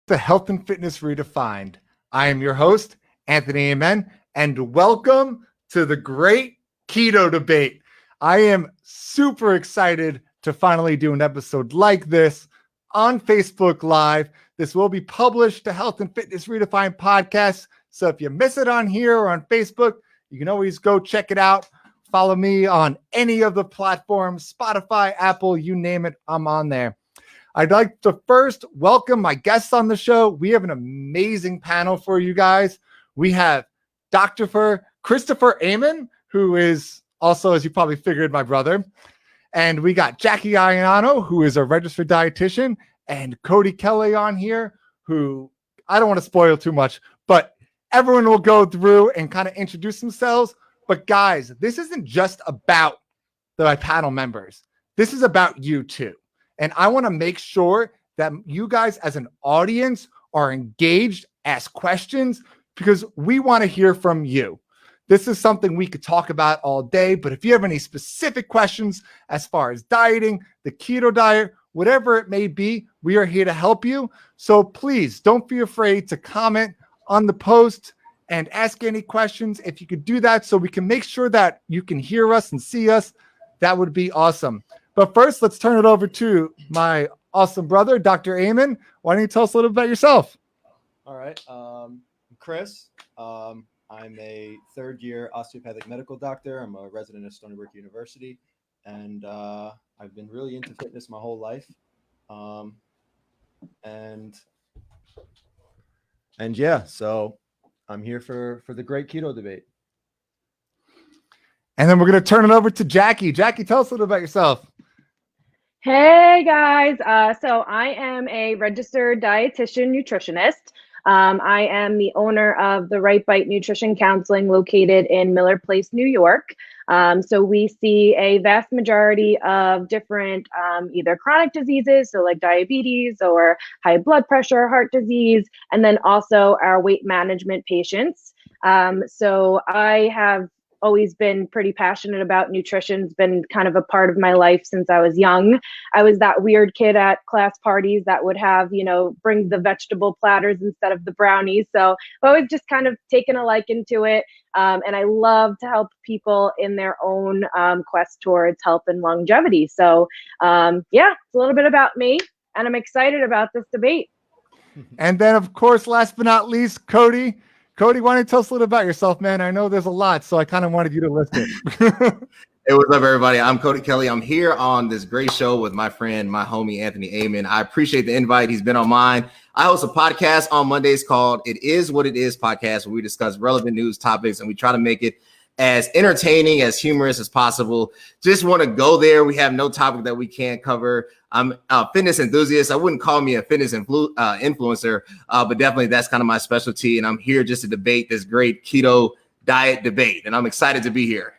to Health and Fitness Redefined. I am your host, Anthony Amen, and welcome to the great keto debate. I am super excited to finally do an episode like this on Facebook Live. This will be published to Health and Fitness Redefined podcast. So if you miss it on here or on Facebook, you can always go check it out. Follow me on any of the platforms, Spotify, Apple, you name it, I'm on there. I'd like to first welcome my guests on the show. We have an amazing panel for you guys. We have Dr. Christopher Amen, who is also, as you probably figured, my brother. And we got Jackie Iannano, who is a registered dietitian, and Cody Kelly on here, who I don't want to spoil too much, but everyone will go through and kind of introduce themselves. But guys, this isn't just about my panel members. This is about you too. And I want to make sure that you guys as an audience are engaged, ask questions, because we want to hear from you. This is something we could talk about all day, but if you have any specific questions as far as dieting, the keto diet, whatever it may be, we are here to help you. So please don't be afraid to comment on the post and ask any questions. If you could do that so we can make sure that you can hear us and see us, that would be awesome. But first, let's turn it over to my awesome brother, Dr. Amen. Why don't you tell us a little bit about yourself? All right. Chris. I'm a third-year osteopathic medical doctor. I'm a resident of Stony Brook University, and I've been really into fitness my whole life. And yeah, so I'm here for the great keto debate. And then we're going to turn it over to Jackie. Jackie, tell us a little about yourself. Hey guys, so I am a registered dietitian nutritionist. I am the owner of the Right Bite Nutrition Counseling located in Miller Place, New York. So we see a vast majority of different either chronic diseases, so like diabetes or high blood pressure, heart disease, and then also our weight management patients. So I have always been pretty passionate about nutrition. It's been kind of a part of my life since I was young. I was that weird kid at class parties that would have, bring the vegetable platters instead of the brownies. So I've always just kind of taken a liking to it. And I love to help people in their own quest towards health and longevity. So yeah, it's a little bit about me, and I'm excited about this debate. And then, of course, last but not least, Cody. Cody, why don't you tell us a little about yourself, man? I know there's a lot, so I kind of wanted you to list it. Hey, what's up, everybody? I'm Cody Kelly. I'm here on this great show with my friend, my homie, Anthony Amen. I appreciate the invite. He's been on mine. I host a podcast on Mondays called It Is What It Is podcast, where we discuss relevant news topics, and we try to make it as entertaining, as humorous as possible. Just want to go there. We have no topic that we can't cover. I'm a fitness enthusiast. I wouldn't call me a fitness influencer, but definitely that's kind of my specialty. And I'm here just to debate this great keto diet debate. And I'm excited to be here.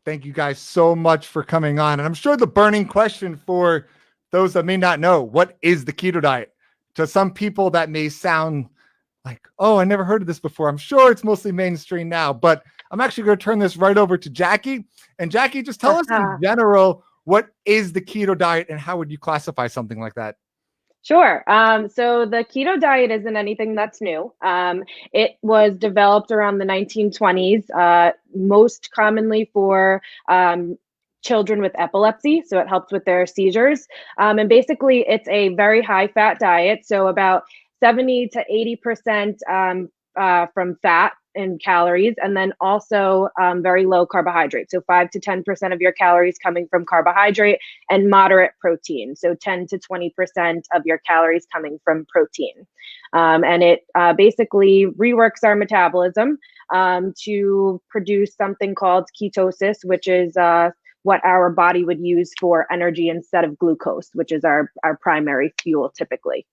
Thank you guys so much for coming on. And I'm sure the burning question for those that may not know, what is the keto diet? To some people that may sound like, oh, I never heard of this before. I'm sure it's mostly mainstream now, but I'm actually going to turn this right over to Jackie. And Jackie, just tell us in general, what is the keto diet and how would you classify something like that? Sure. So the keto diet isn't anything that's new. It was developed around the 1920s, most commonly for children with epilepsy. So it helps with their seizures. And basically, it's a very high fat diet. So about 70 to 80% from fat and calories, and then also very low carbohydrate. So 5 to 10% of your calories coming from carbohydrate, and moderate protein. So 10 to 20% of your calories coming from protein. And it basically reworks our metabolism to produce something called ketosis, which is what our body would use for energy instead of glucose, which is our primary fuel typically.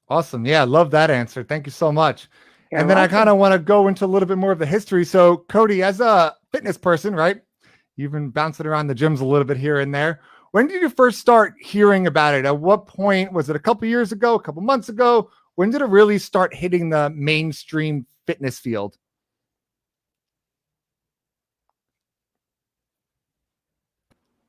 Awesome. Yeah, I love that answer. Thank you so much. You're and then welcome. I kind of want to go into a little bit more of the history. So Cody, as a fitness person, right? You've been bouncing around the gyms a little bit here and there. When did you first start hearing about it? At what point? Was it a couple years ago, a couple months ago? When did it really start hitting the mainstream fitness field?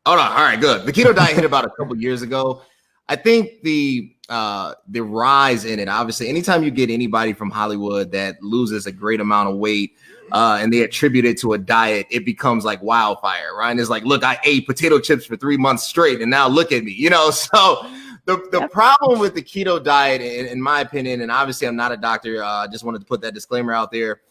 Hold on. All right, good. The keto diet hit about a couple years ago. I think the rise in it, obviously, anytime you get anybody from Hollywood that loses a great amount of weight and they attribute it to a diet, it becomes like wildfire, right? And it's like, look, I ate potato chips for 3 months straight, and now look at me, you know? So the problem with the keto diet, in my opinion, and obviously I'm not a doctor, I just wanted to put that disclaimer out there,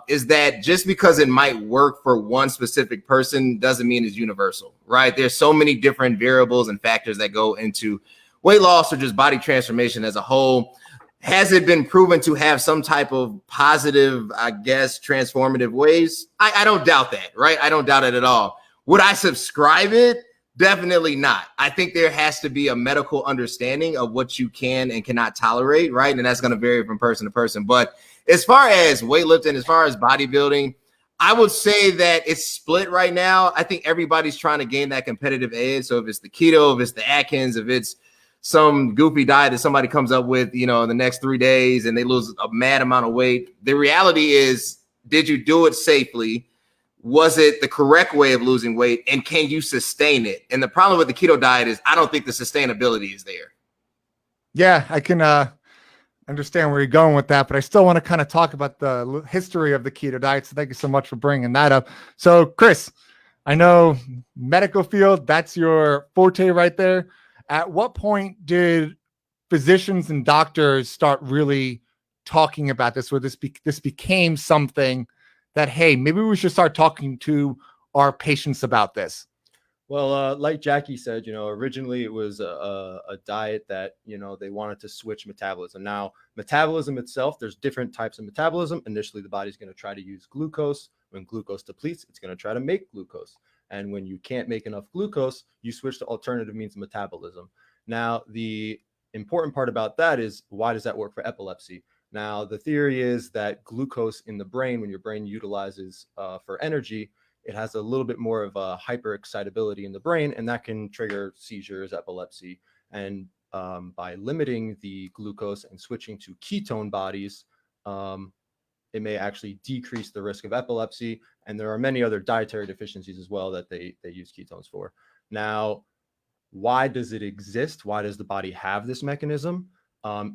is that just because it might work for one specific person doesn't mean it's universal, right? There's so many different variables and factors that go into weight loss or just body transformation as a whole. Has it been proven to have some type of positive, I guess, transformative ways? I don't doubt that, right? I don't doubt it at all. Would I subscribe it? Definitely not. I think there has to be a medical understanding of what you can and cannot tolerate, right? And that's going to vary from person to person. But as far as weightlifting, as far as bodybuilding, I would say that it's split right now. I think everybody's trying to gain that competitive edge. So if it's the keto, if it's the Atkins, if it's some goofy diet that somebody comes up with, you know, in the next 3 days and they lose a mad amount of weight, the reality is, did you do it safely? Was it the correct way of losing weight? And can you sustain it? And the problem with the keto diet is I don't think the sustainability is there. Yeah, I can understand where you're going with that, but I still want to kind of talk about the history of the keto diet. So thank you so much for bringing that up. So Chris, I know medical field, that's your forte right there. At what point did physicians and doctors start really talking about this, where this became something that, hey, maybe we should start talking to our patients about this? Well, like Jackie said, originally it was a diet that, they wanted to switch metabolism. Now, metabolism itself, there's different types of metabolism. Initially, the body's going to try to use glucose. When glucose depletes, it's going to try to make glucose. And when you can't make enough glucose, you switch to alternative means of metabolism. Now, the important part about that is, why does that work for epilepsy? Now, the theory is that glucose in the brain, when your brain utilizes for energy, it has a little bit more of a hyperexcitability in the brain, and that can trigger seizures, epilepsy. And by limiting the glucose and switching to ketone bodies, it may actually decrease the risk of epilepsy. And there are many other dietary deficiencies as well that they use ketones for. Now, why does it exist? Why does the body have this mechanism?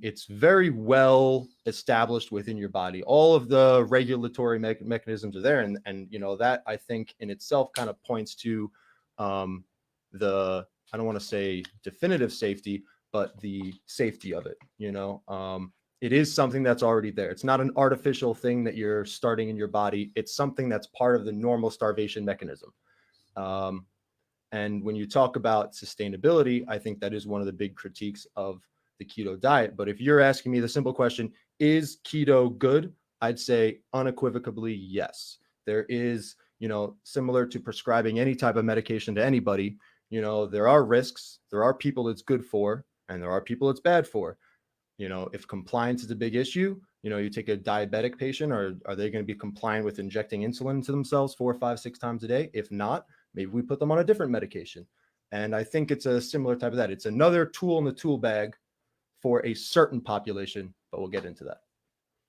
It's very well established within your body. All of the regulatory mechanisms are there. And that, I think, in itself kind of points to I don't want to say definitive safety, but the safety of it. It is something that's already there. It's not an artificial thing that you're starting in your body. It's something that's part of the normal starvation mechanism. And when you talk about sustainability, I think that is one of the big critiques of the keto diet. But if you're asking me the simple question, is keto good? I'd say unequivocally yes. There is, similar to prescribing any type of medication to anybody, there are risks, there are people it's good for, and there are people it's bad for. If compliance is a big issue, you take a diabetic patient, or are they going to be compliant with injecting insulin into themselves 4, 5, 6 times a day? If not, maybe we put them on a different medication. And I think it's a similar type of that. It's another tool in the tool bag for a certain population, but we'll get into that.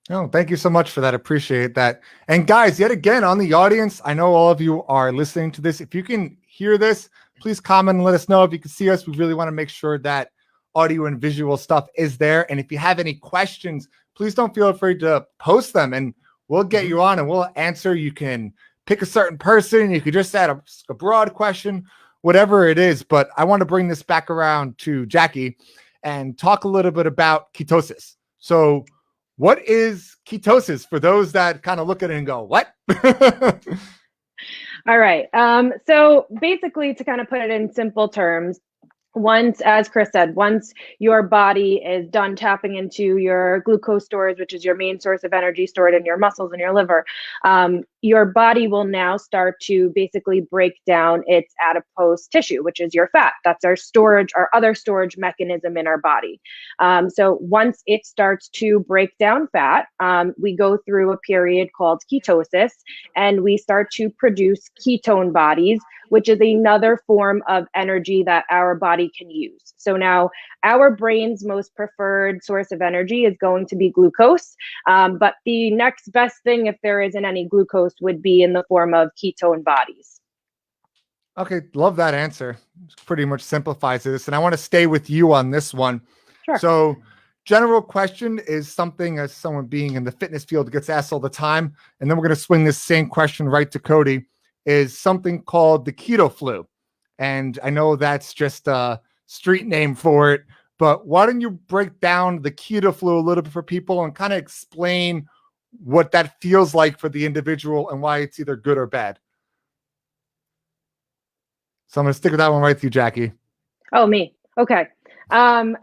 Oh, thank you so much for that. Appreciate that. And guys, yet again, on the audience, I know all of you are listening to this. If you can hear this, please comment and let us know. If you can see us, we really want to make sure that audio and visual stuff is there. And if you have any questions, please don't feel afraid to post them, and we'll get you on and we'll answer. You can pick a certain person. You could just add a broad question, whatever it is. But I want to bring this back around to Jackie and talk a little bit about ketosis. So what is ketosis for those that kind of look at it and go, what? All right. So basically, to kind of put it in simple terms, once, as Chris said, once your body is done tapping into your glucose storage, which is your main source of energy stored in your muscles and your liver, your body will now start to basically break down its adipose tissue, which is your fat. That's our storage, our other storage mechanism in our body. So once it starts to break down fat, we go through a period called ketosis, and we start to produce ketone bodies, which is another form of energy that our body can use. So now our brain's most preferred source of energy is going to be glucose. But the next best thing, if there isn't any glucose, would be in the form of ketone bodies. Okay, love that answer. Pretty much simplifies this. And I want to stay with you on this one. Sure. So, general question is something as someone being in the fitness field gets asked all the time. And then we're going to swing this same question right to Cody, is something called the keto flu. And I know that's just a street name for it, but why don't you break down the keto flu a little bit for people and kind of explain what that feels like for the individual and why it's either good or bad? So I'm going to stick with that one right to you, Jackie. Oh, me. Okay. Um,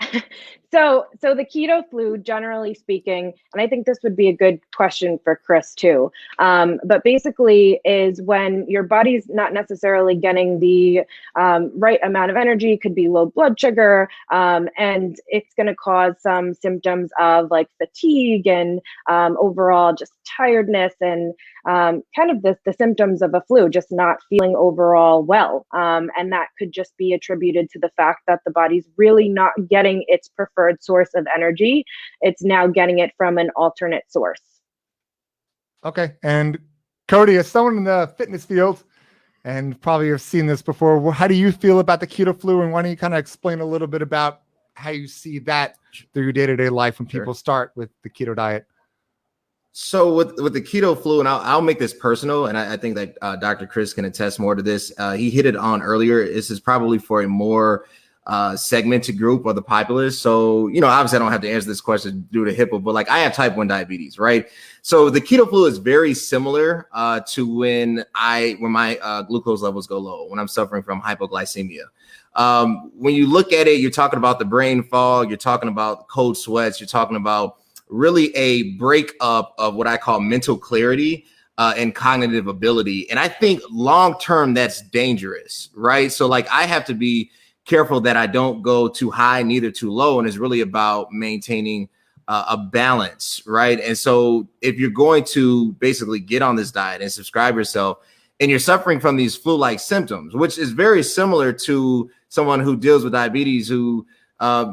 so the keto flu, generally speaking, and I think this would be a good question for Chris too. But basically is when your body's not necessarily getting the right amount of energy, could be low blood sugar, and it's going to cause some symptoms of like fatigue and overall just tiredness and kind of the symptoms of a flu, just not feeling overall well. And that could just be attributed to the fact that the body's really not getting its preferred source of energy. It's now getting it from an alternate source. Okay. And Cody, as someone in the fitness field, and probably have seen this before, how do you feel about the keto flu? And why don't you kind of explain a little bit about how you see that through your day-to-day life when people start with the keto diet? So with the keto flu, and I'll make this personal, and I think that Dr. Chris can attest more to this. He hit it on earlier. This is probably for a more segmented group of the populace. So, obviously I don't have to answer this question due to HIPAA, but like I have type 1 diabetes, right? So the keto flu is very similar to when my glucose levels go low, when I'm suffering from hypoglycemia. When you look at it, you're talking about the brain fog, you're talking about cold sweats, you're talking about really a breakup of what I call mental clarity and cognitive ability. And I think long-term that's dangerous, right? So like I have to be careful that I don't go too high, neither too low. And it's really about maintaining a balance, right? And so if you're going to basically get on this diet and subscribe yourself and you're suffering from these flu-like symptoms, which is very similar to someone who deals with diabetes who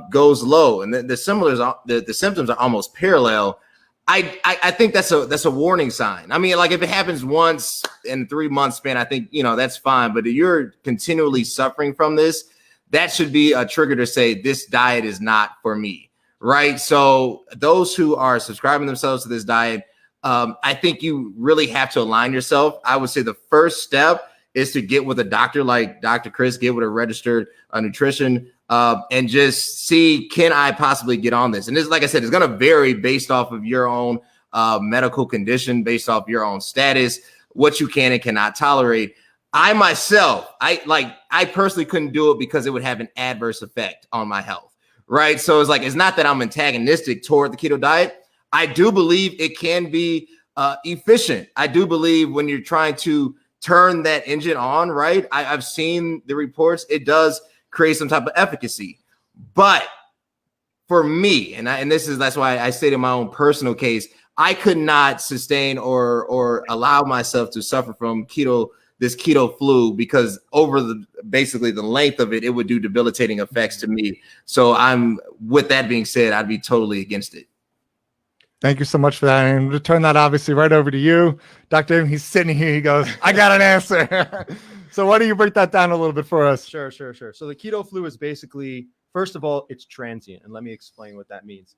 goes low, and the symptoms are almost parallel. I think that's a warning sign. I mean, like if it happens once in 3 months span, I think that's fine. But if you're continually suffering from this, that should be a trigger to say this diet is not for me, right? So those who are subscribing themselves to this diet, I think you really have to align yourself. I would say the first step is to get with a doctor like Dr. Chris, get with a registered nutrition. And just see, can I possibly get on this? And this, like I said, it's going to vary based off of your own medical condition, based off your own status, what you can and cannot tolerate. I myself, I personally couldn't do it because it would have an adverse effect on my health, right? So it's not that I'm antagonistic toward the keto diet. I do believe it can be efficient. I do believe when you're trying to turn that engine on, right? I've seen the reports. It does create some type of efficacy. But for me, that's why I stated my own personal case, I could not sustain or allow myself to suffer from this keto flu, because over basically the length of it, it would do debilitating effects to me. So with that being said, I'd be totally against it. Thank you so much for that. And to turn that obviously right over to you, Dr. He's sitting here. He goes, I got an answer. So why don't you break that down a little bit for us? Sure. So the keto flu is basically, first of all, it's transient. And let me explain what that means.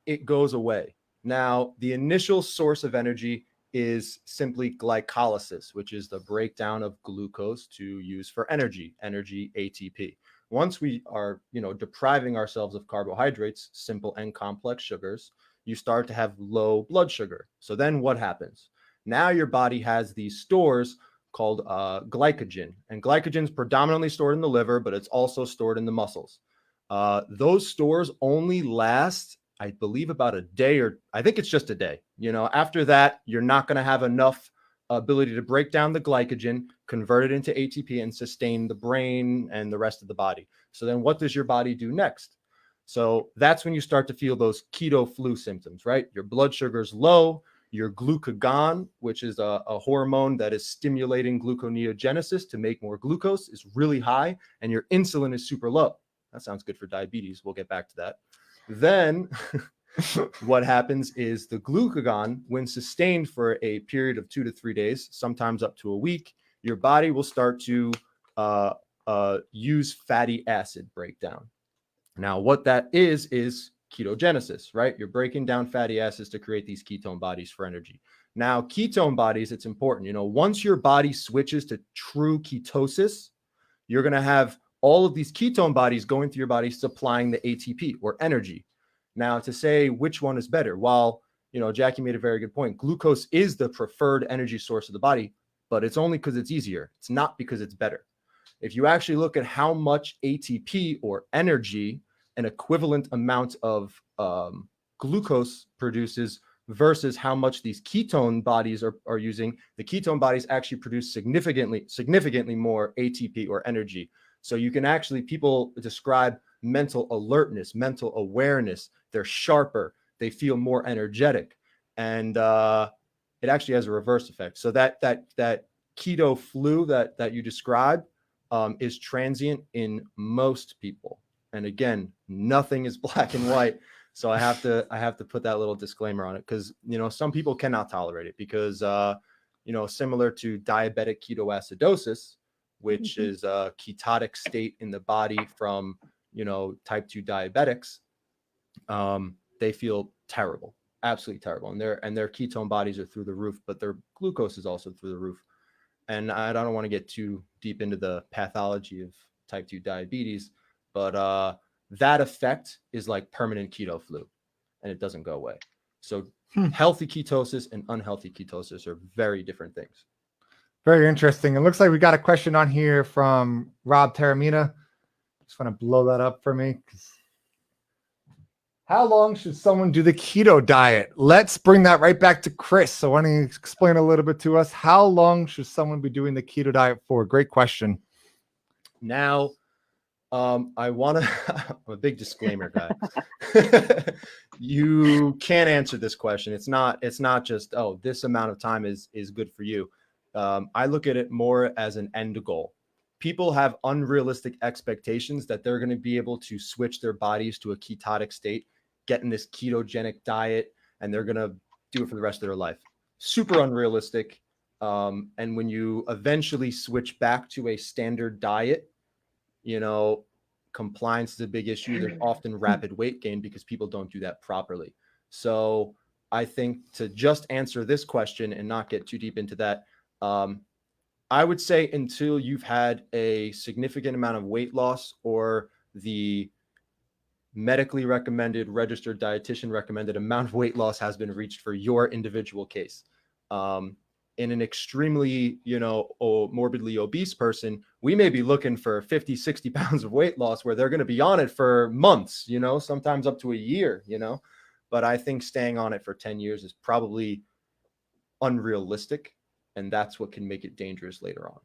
It goes away. Now, the initial source of energy is simply glycolysis, which is the breakdown of glucose to use for energy ATP. Once we are, depriving ourselves of carbohydrates, simple and complex sugars, you start to have low blood sugar. So then what happens? Now your body has these stores called glycogen, and glycogen is predominantly stored in the liver, but it's also stored in the muscles. Those stores only last, I believe, about a day, or I think it's just a day. After that, you're not going to have enough ability to break down the glycogen, convert it into ATP, and sustain the brain and the rest of the body. So then what does your body do next? So that's when you start to feel those keto flu symptoms, right? Your blood sugar is low, your glucagon, which is a hormone that is stimulating gluconeogenesis to make more glucose, is really high, and your insulin is super low. That sounds good for diabetes. We'll get back to that. Then what happens is the glucagon, when sustained for a period of 2 to 3 days, sometimes up to a week, your body will start to use fatty acid breakdown. Now, what that is ketogenesis, right? You're breaking down fatty acids to create these ketone bodies for energy. Now, ketone bodies, it's important, once your body switches to true ketosis, you're going to have all of these ketone bodies going through your body supplying the ATP or energy. Now, to say which one is better, while, Jackie made a very good point, glucose is the preferred energy source of the body, but it's only because it's easier. It's not because it's better. If you actually look at how much ATP or energy an equivalent amount of glucose produces versus how much these ketone bodies are using, the ketone bodies actually produce significantly more ATP or energy. So you can actually, people describe mental alertness, mental awareness. They're sharper. They feel more energetic. And it actually has a reverse effect. So that keto flu that you described is transient in most people. And again, nothing is black and white. So I have to put that little disclaimer on it because, some people cannot tolerate it because, similar to diabetic ketoacidosis, which is a ketotic state in the body from, type 2 diabetics, they feel terrible, absolutely terrible. And their ketone bodies are through the roof, but their glucose is also through the roof. And I don't want to get too deep into the pathology of type 2 diabetes, but that effect is like permanent keto flu and it doesn't go away. So healthy ketosis and unhealthy ketosis are very different things. Very interesting. It looks like we got a question on here from Rob Taramina. Just want to blow that up for me. How long should someone do the keto diet? Let's bring that right back to Chris. So why don't you explain a little bit to us? How long should someone be doing the keto diet for? Great question. Now, I want to, I'm a big disclaimer guy. You can't answer this question. It's not just, oh, this amount of time is good for you. I look at it more as an end goal. People have unrealistic expectations that they're going to be able to switch their bodies to a ketotic state, get in this ketogenic diet, and they're going to do it for the rest of their life. Super unrealistic. And when you eventually switch back to a standard diet, compliance is a big issue. There's often rapid weight gain because people don't do that properly. So I think to just answer this question and not get too deep into that, I would say until you've had a significant amount of weight loss or the medically recommended, registered dietitian recommended amount of weight loss has been reached for your individual case. In an extremely, morbidly obese person, we may be looking for 50, 60 pounds of weight loss where they're going to be on it for months, sometimes up to a year, but I think staying on it for 10 years is probably unrealistic. And that's what can make it dangerous later on.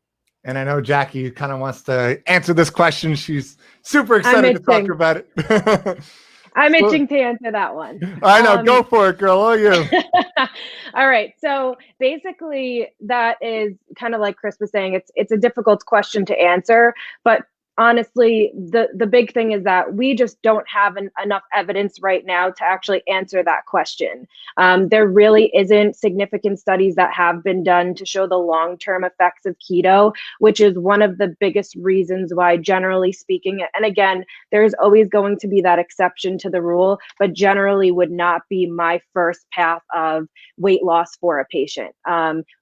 And I know Jackie kind of wants to answer this question. She's super excited to talk about it. I'm itching to answer that one. I know. Go for it, girl. Oh, you. All right. So basically, that is kind of like Chris was saying. It's a difficult question to answer, but honestly, the big thing is that we just don't have enough evidence right now to actually answer that question. There really isn't significant studies that have been done to show the long-term effects of keto, which is one of the biggest reasons why, generally speaking, and again, there's always going to be that exception to the rule, but generally would not be my first path of weight loss for a patient.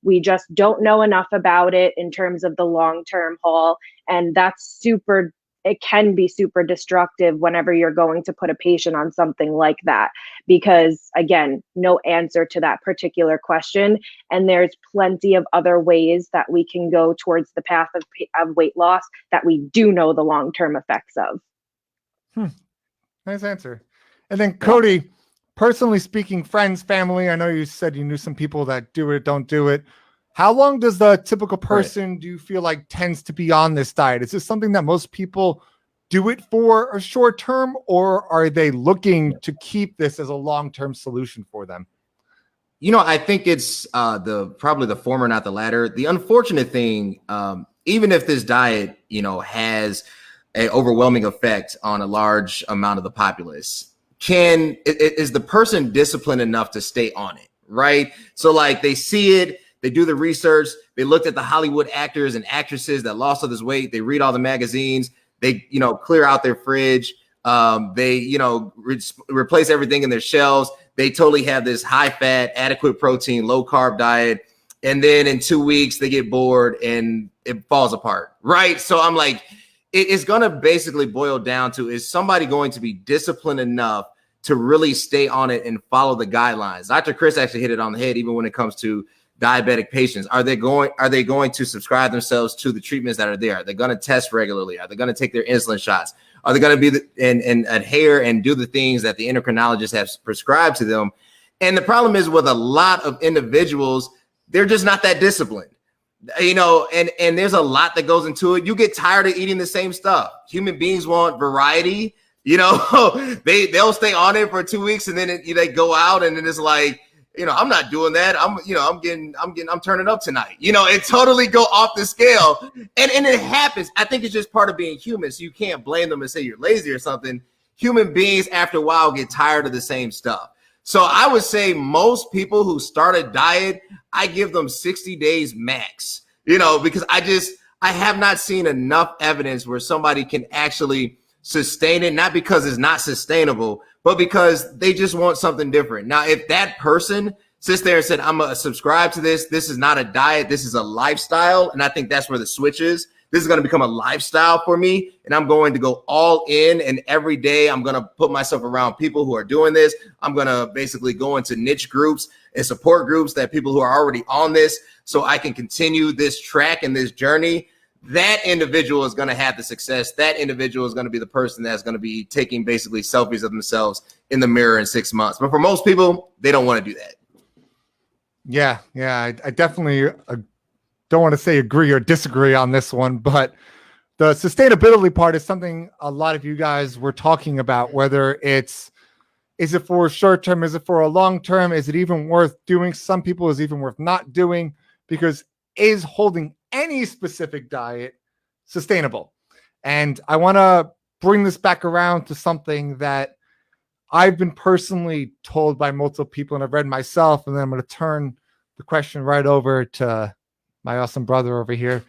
We just don't know enough about it in terms of the long-term haul. And it can be super destructive whenever you're going to put a patient on something like that, because again, no answer to that particular question. And there's plenty of other ways that we can go towards the path of weight loss that we do know the long-term effects of. Nice answer. And then Cody, personally speaking, friends, family, I know you said you knew some people that do it, don't do it. How long does the typical person do you feel like tends to be on this diet? Is this something that most people do it for a short term, or are they looking to keep this as a long-term solution for them? I think it's probably the former, not the latter. The unfortunate thing, even if this diet, has an overwhelming effect on a large amount of the populace, is the person disciplined enough to stay on it, right? So like they see it, they do the research, They looked at the Hollywood actors and actresses that lost all this weight. They read all the magazines. They, clear out their fridge. They, replace everything in their shelves. They totally have this high fat, adequate protein, low carb diet. And then in 2 weeks, they get bored and it falls apart. Right. So I'm like, it's going to basically boil down to, is somebody going to be disciplined enough to really stay on it and follow the guidelines? Dr. Chris actually hit it on the head, even when it comes to diabetic patients. Are they going to subscribe themselves to the treatments that are there? Are they going to test regularly? Are they going to take their insulin shots? Are they going to be and adhere and do the things that the endocrinologist has prescribed to them? And the problem is with a lot of individuals, they're just not that disciplined, and there's a lot that goes into it. You get tired of eating the same stuff. Human beings want variety. They'll stay on it for 2 weeks and then they go out and then it's like, I'm not doing that. I'm turning up tonight. It totally go off the scale. And it happens. I think it's just part of being human. So you can't blame them and say you're lazy or something. Human beings after a while get tired of the same stuff. So I would say most people who start a diet, I give them 60 days max, because I have not seen enough evidence where somebody can actually sustain it, not because it's not sustainable, but because they just want something different. Now, if that person sits there and said, I'm going to subscribe to this, this is not a diet, this is a lifestyle. And I think that's where the switch is. This is going to become a lifestyle for me. And I'm going to go all in. And every day I'm going to put myself around people who are doing this. I'm going to basically go into niche groups and support groups that people who are already on this, so I can continue this track and this journey. That individual is going to have the success. That individual is going to be the person that's going to be taking basically selfies of themselves in the mirror in 6 months. But for most people, they don't want to do that. Yeah. I definitely don't want to say agree or disagree on this one, but the sustainability part is something a lot of you guys were talking about, whether is it for short term? Is it for a long term? Is it even worth doing? Some people is even worth not doing, because is holding any specific diet sustainable? And I want to bring this back around to something that I've been personally told by multiple people and I've read myself, and then I'm going to turn the question right over to my awesome brother over here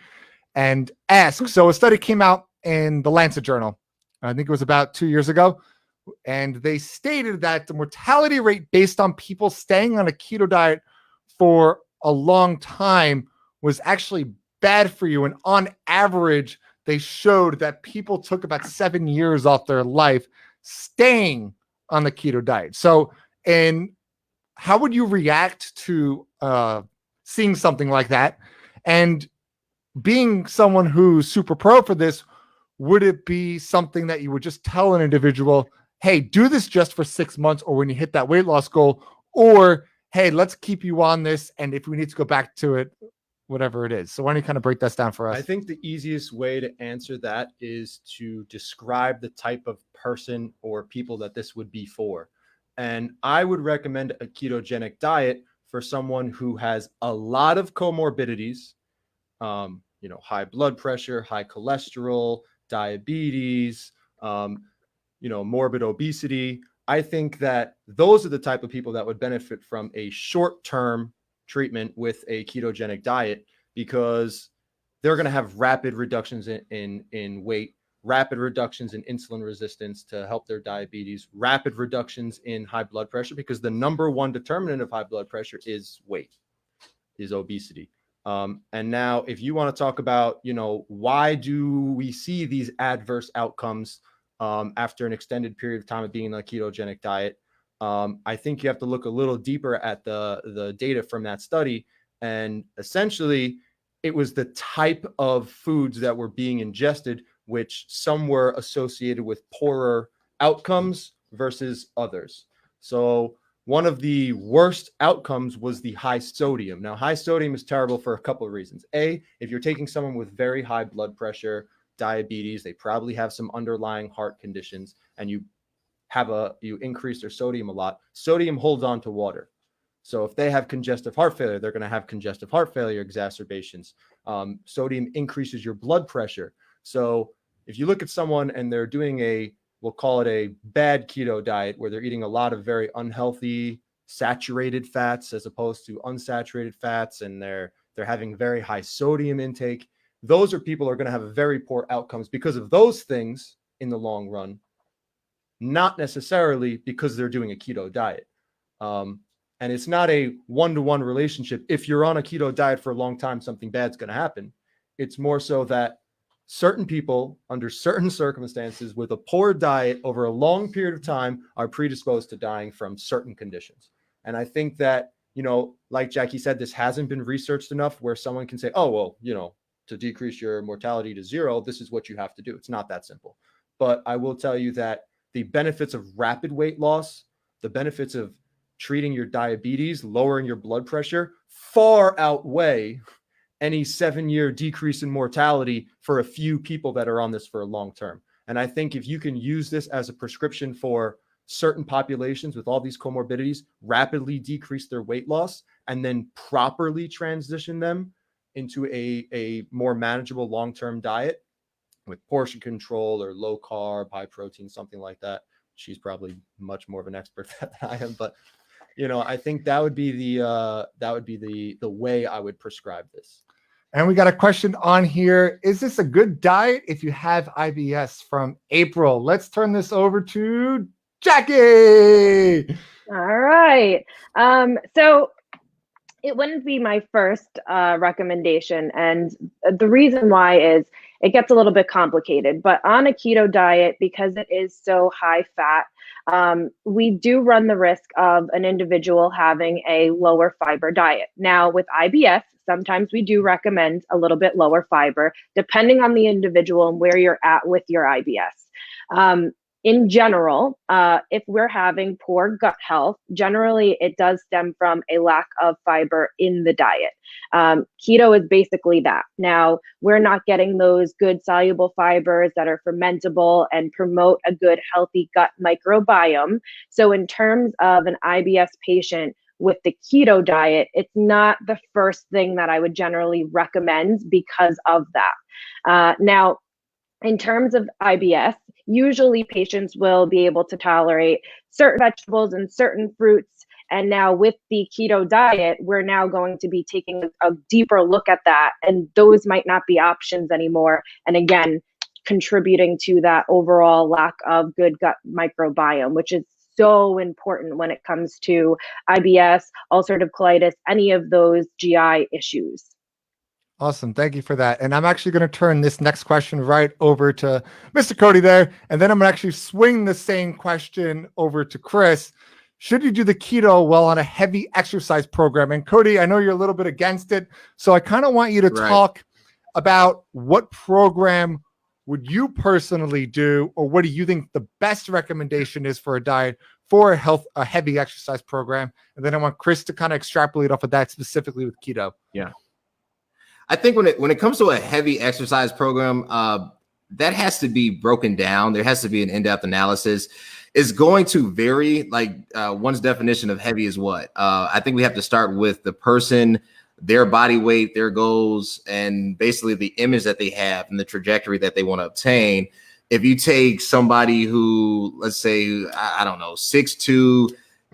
and ask. So a study came out in the Lancet journal, I think it was about 2 years ago, and they stated that the mortality rate based on people staying on a keto diet for a long time was actually bad for you. And on average, they showed that people took about 7 years off their life staying on the keto diet. So, and how would you react to seeing something like that? And being someone who's super pro for this, would it be something that you would just tell an individual, hey, do this just for 6 months, or when you hit that weight loss goal, or hey, let's keep you on this, and if we need to go back to it, whatever it is? So why don't you kind of break this down for us? I think the easiest way to answer that is to describe the type of person or people that this would be for. And I would recommend a ketogenic diet for someone who has a lot of comorbidities, high blood pressure, high cholesterol, diabetes, morbid obesity. I think that those are the type of people that would benefit from a short-term treatment with a ketogenic diet, because they're going to have rapid reductions in weight, rapid reductions in insulin resistance to help their diabetes, rapid reductions in high blood pressure, because the number one determinant of high blood pressure is weight, is obesity. And now if you want to talk about, why do we see these adverse outcomes after an extended period of time of being on a ketogenic diet? I think you have to look a little deeper at the data from that study. And essentially, it was the type of foods that were being ingested, which some were associated with poorer outcomes versus others. So one of the worst outcomes was the high sodium. Now, high sodium is terrible for a couple of reasons. A, if you're taking someone with very high blood pressure, diabetes, they probably have some underlying heart conditions, and you increase their sodium a lot. Sodium holds on to water. So if they have congestive heart failure, they're going to have congestive heart failure exacerbations. Sodium increases your blood pressure. So if you look at someone and they're doing we'll call it a bad keto diet, where they're eating a lot of very unhealthy saturated fats as opposed to unsaturated fats, and they're they're having very high sodium intake. Those are people who are going to have very poor outcomes because of those things in the long run, not necessarily because they're doing a keto diet. And it's not a one-to-one relationship. If you're on a keto diet for a long time, something bad's going to happen. It's more so that certain people under certain circumstances with a poor diet over a long period of time are predisposed to dying from certain conditions. And I think that, you know, like Jackie said, this hasn't been researched enough where someone can say, oh, well, you know, to decrease your mortality to 0, this is what you have to do. It's not that simple. But I will tell you that the benefits of rapid weight loss, the benefits of treating your diabetes, lowering your blood pressure, far outweigh any 7-year decrease in mortality for a few people that are on this for a long term. And I think if you can use this as a prescription for certain populations with all these comorbidities, rapidly decrease their weight loss, and then properly transition them into a more manageable long-term diet with portion control or low carb, high protein, something like that. She's probably much more of an expert than I am, but you know, I think that would be the way I would prescribe this. And we got a question on here. Is this a good diet if you have IBS from April? Let's turn this over to Jackie. All right. So it wouldn't be my first recommendation. And the reason why is it gets a little bit complicated. But on a keto diet, because it is so high fat, we do run the risk of an individual having a lower fiber diet. Now, with IBS, sometimes we do recommend a little bit lower fiber, depending on the individual and where you're at with your IBS. In general, if we're having poor gut health, generally it does stem from a lack of fiber in the diet. Keto is basically that. Now, we're not getting those good soluble fibers that are fermentable and promote a good healthy gut microbiome. So in terms of an IBS patient with the keto diet, it's not the first thing that I would generally recommend because of that. Now, in terms of IBS, usually patients will be able to tolerate certain vegetables and certain fruits. And now with the keto diet, we're now going to be taking a deeper look at that. And those might not be options anymore. And again, contributing to that overall lack of good gut microbiome, which is so important when it comes to IBS, ulcerative colitis, any of those GI issues. Awesome. Thank you for that. And I'm actually going to turn this next question right over to Mr. Cody there. And then I'm going to actually swing the same question over to Chris. Should you do the keto while on a heavy exercise program? And Cody, I know you're a little bit against it. So I kind of want you to talk about what program would you personally do, or what do you think the best recommendation is for a diet for a heavy exercise program? And then I want Chris to kind of extrapolate off of that specifically with keto. Yeah. I think when it comes to a heavy exercise program, that has to be broken down. There has to be an in-depth analysis. It's going to vary. Like one's definition of heavy is what? I think we have to start with the person, their body weight, their goals, and basically the image that they have and the trajectory that they want to obtain. If you take somebody who, let's say, I don't know, 6'2",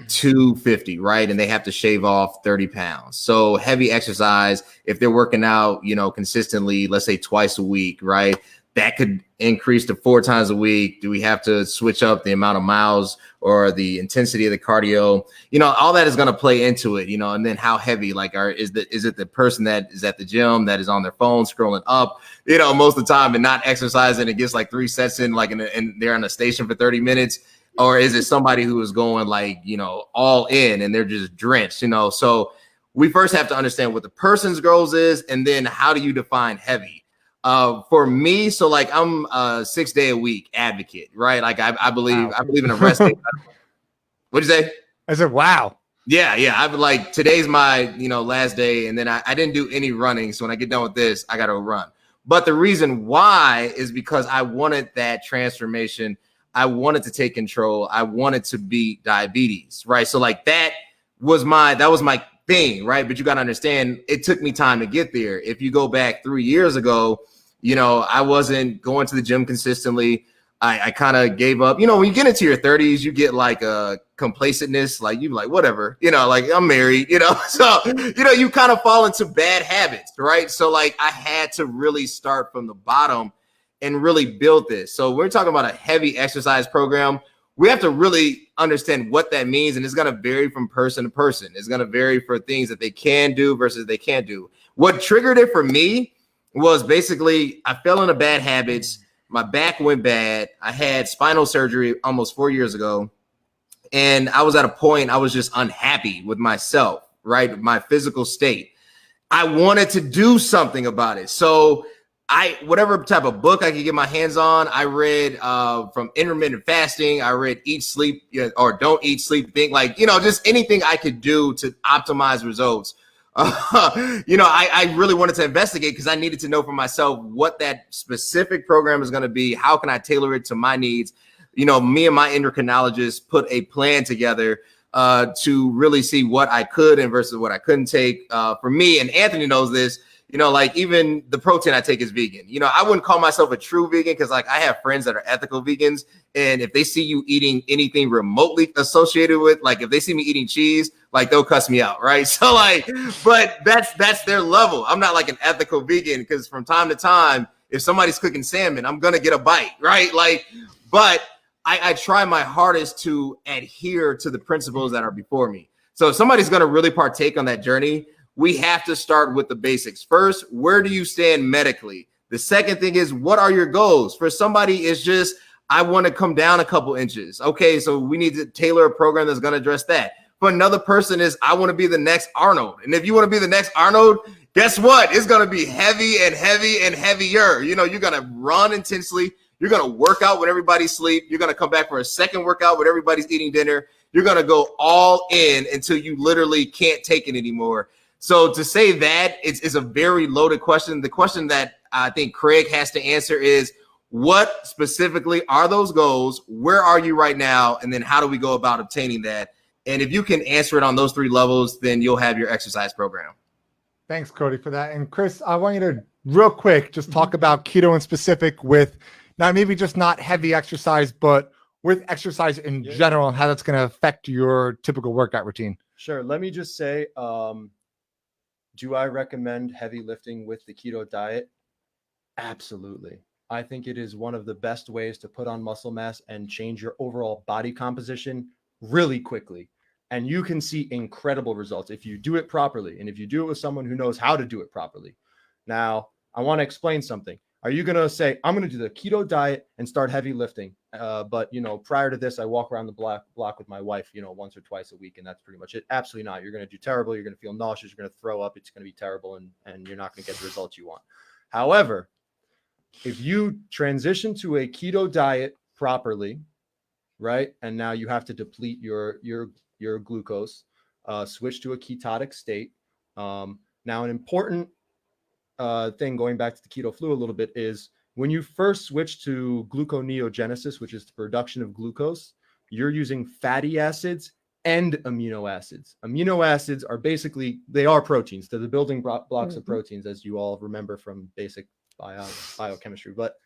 250, right? And they have to shave off 30 pounds. So heavy exercise, if they're working out, you know, consistently, let's say twice a week, right? That could increase to 4 times a week. Do we have to switch up the amount of miles or the intensity of the cardio? You know, all that is going to play into it, you know, and then how heavy, like, is it the person that is at the gym that is on their phone scrolling up, you know, most of the time and not exercising and gets like 3 sets in, like, and they're on a station for 30 minutes? Or is it somebody who is going like, you know, all in and they're just drenched, you know? So we first have to understand what the person's goals is, and then how do you define heavy? For me, so like I'm a 6-day-a-week advocate, right? Like I believe in a rest day. What'd you say? I said, wow. Yeah. I've like, today's my, you know, last day. And then I didn't do any running. So when I get done with this, I got to run. But the reason why is because I wanted that transformation. I wanted to take control. I wanted to beat diabetes, right? So like that was my thing, right? But you got to understand, it took me time to get there. If you go back 3 years ago, you know, I wasn't going to the gym consistently. I kind of gave up. You know, when you get into your 30s, you get like a complacentness, like you like, whatever, like I'm married, so, you kind of fall into bad habits, right? So like I had to really start from the bottom and really build this. So we're talking about a heavy exercise program. We have to really understand what that means. And it's going to vary from person to person. It's going to vary for things that they can do versus they can't do. What triggered it for me was basically I fell into bad habits. My back went bad. I had spinal surgery almost 4 years ago. And I was at a point I was just unhappy with myself, right? My physical state. I wanted to do something about it. So whatever type of book I could get my hands on, I read from intermittent fasting. I read Eat, Sleep, or Don't Eat, Sleep, Think, like, just anything I could do to optimize results. I really wanted to investigate because I needed to know for myself what that specific program is going to be. How can I tailor it to my needs? Me and my endocrinologist put a plan together to really see what I could and versus what I couldn't take. For me, and Anthony knows this, like even the protein I take is vegan. I wouldn't call myself a true vegan because like I have friends that are ethical vegans. And if they see you eating anything remotely associated with, like if they see me eating cheese, like they'll cuss me out, right? So like, but that's their level. I'm not like an ethical vegan because from time to time, if somebody's cooking salmon, I'm going to get a bite, right? Like, but I try my hardest to adhere to the principles that are before me. So if somebody's going to really partake on that journey, we have to start with the basics. First, where do you stand medically? The second thing is, what are your goals? For somebody, it's just, I want to come down a couple inches. Okay, so we need to tailor a program that's going to address that. For another person is, I want to be the next Arnold. And if you want to be the next Arnold, guess what? It's going to be heavy and heavy and heavier. You're going to run intensely. You're going to work out when everybody sleep. You're going to come back for a second workout when everybody's eating dinner. You're going to go all in until you literally can't take it anymore. So to say that it's a very loaded question. The question that I think Craig has to answer is, what specifically are those goals? Where are you right now? And then how do we go about obtaining that? And if you can answer it on those three levels, then you'll have your exercise program. Thanks, Cody, for that. And Chris, I want you to real quick just talk about keto in specific with not heavy exercise, but with exercise in general and how that's going to affect your typical workout routine. Sure. Let me just say, do I recommend heavy lifting with the keto diet? Absolutely. I think it is one of the best ways to put on muscle mass and change your overall body composition really quickly. And you can see incredible results if you do it properly. And if you do it with someone who knows how to do it properly. Now, I want to explain something. Are you going to say, I'm going to do the keto diet and start heavy lifting? But, prior to this, I walk around the block with my wife, once or twice a week. And that's pretty much it. Absolutely not. You're going to do terrible. You're going to feel nauseous. You're going to throw up. It's going to be terrible. And you're not going to get the results you want. However, if you transition to a keto diet properly, right? And now you have to deplete your glucose, switch to a ketotic state. Now, an important thing going back to the keto flu a little bit is when you first switch to gluconeogenesis, which is the production of glucose, you're using fatty acids and amino acids. Amino acids are basically, they are proteins. They're the building blocks of proteins, as you all remember from basic biochemistry. But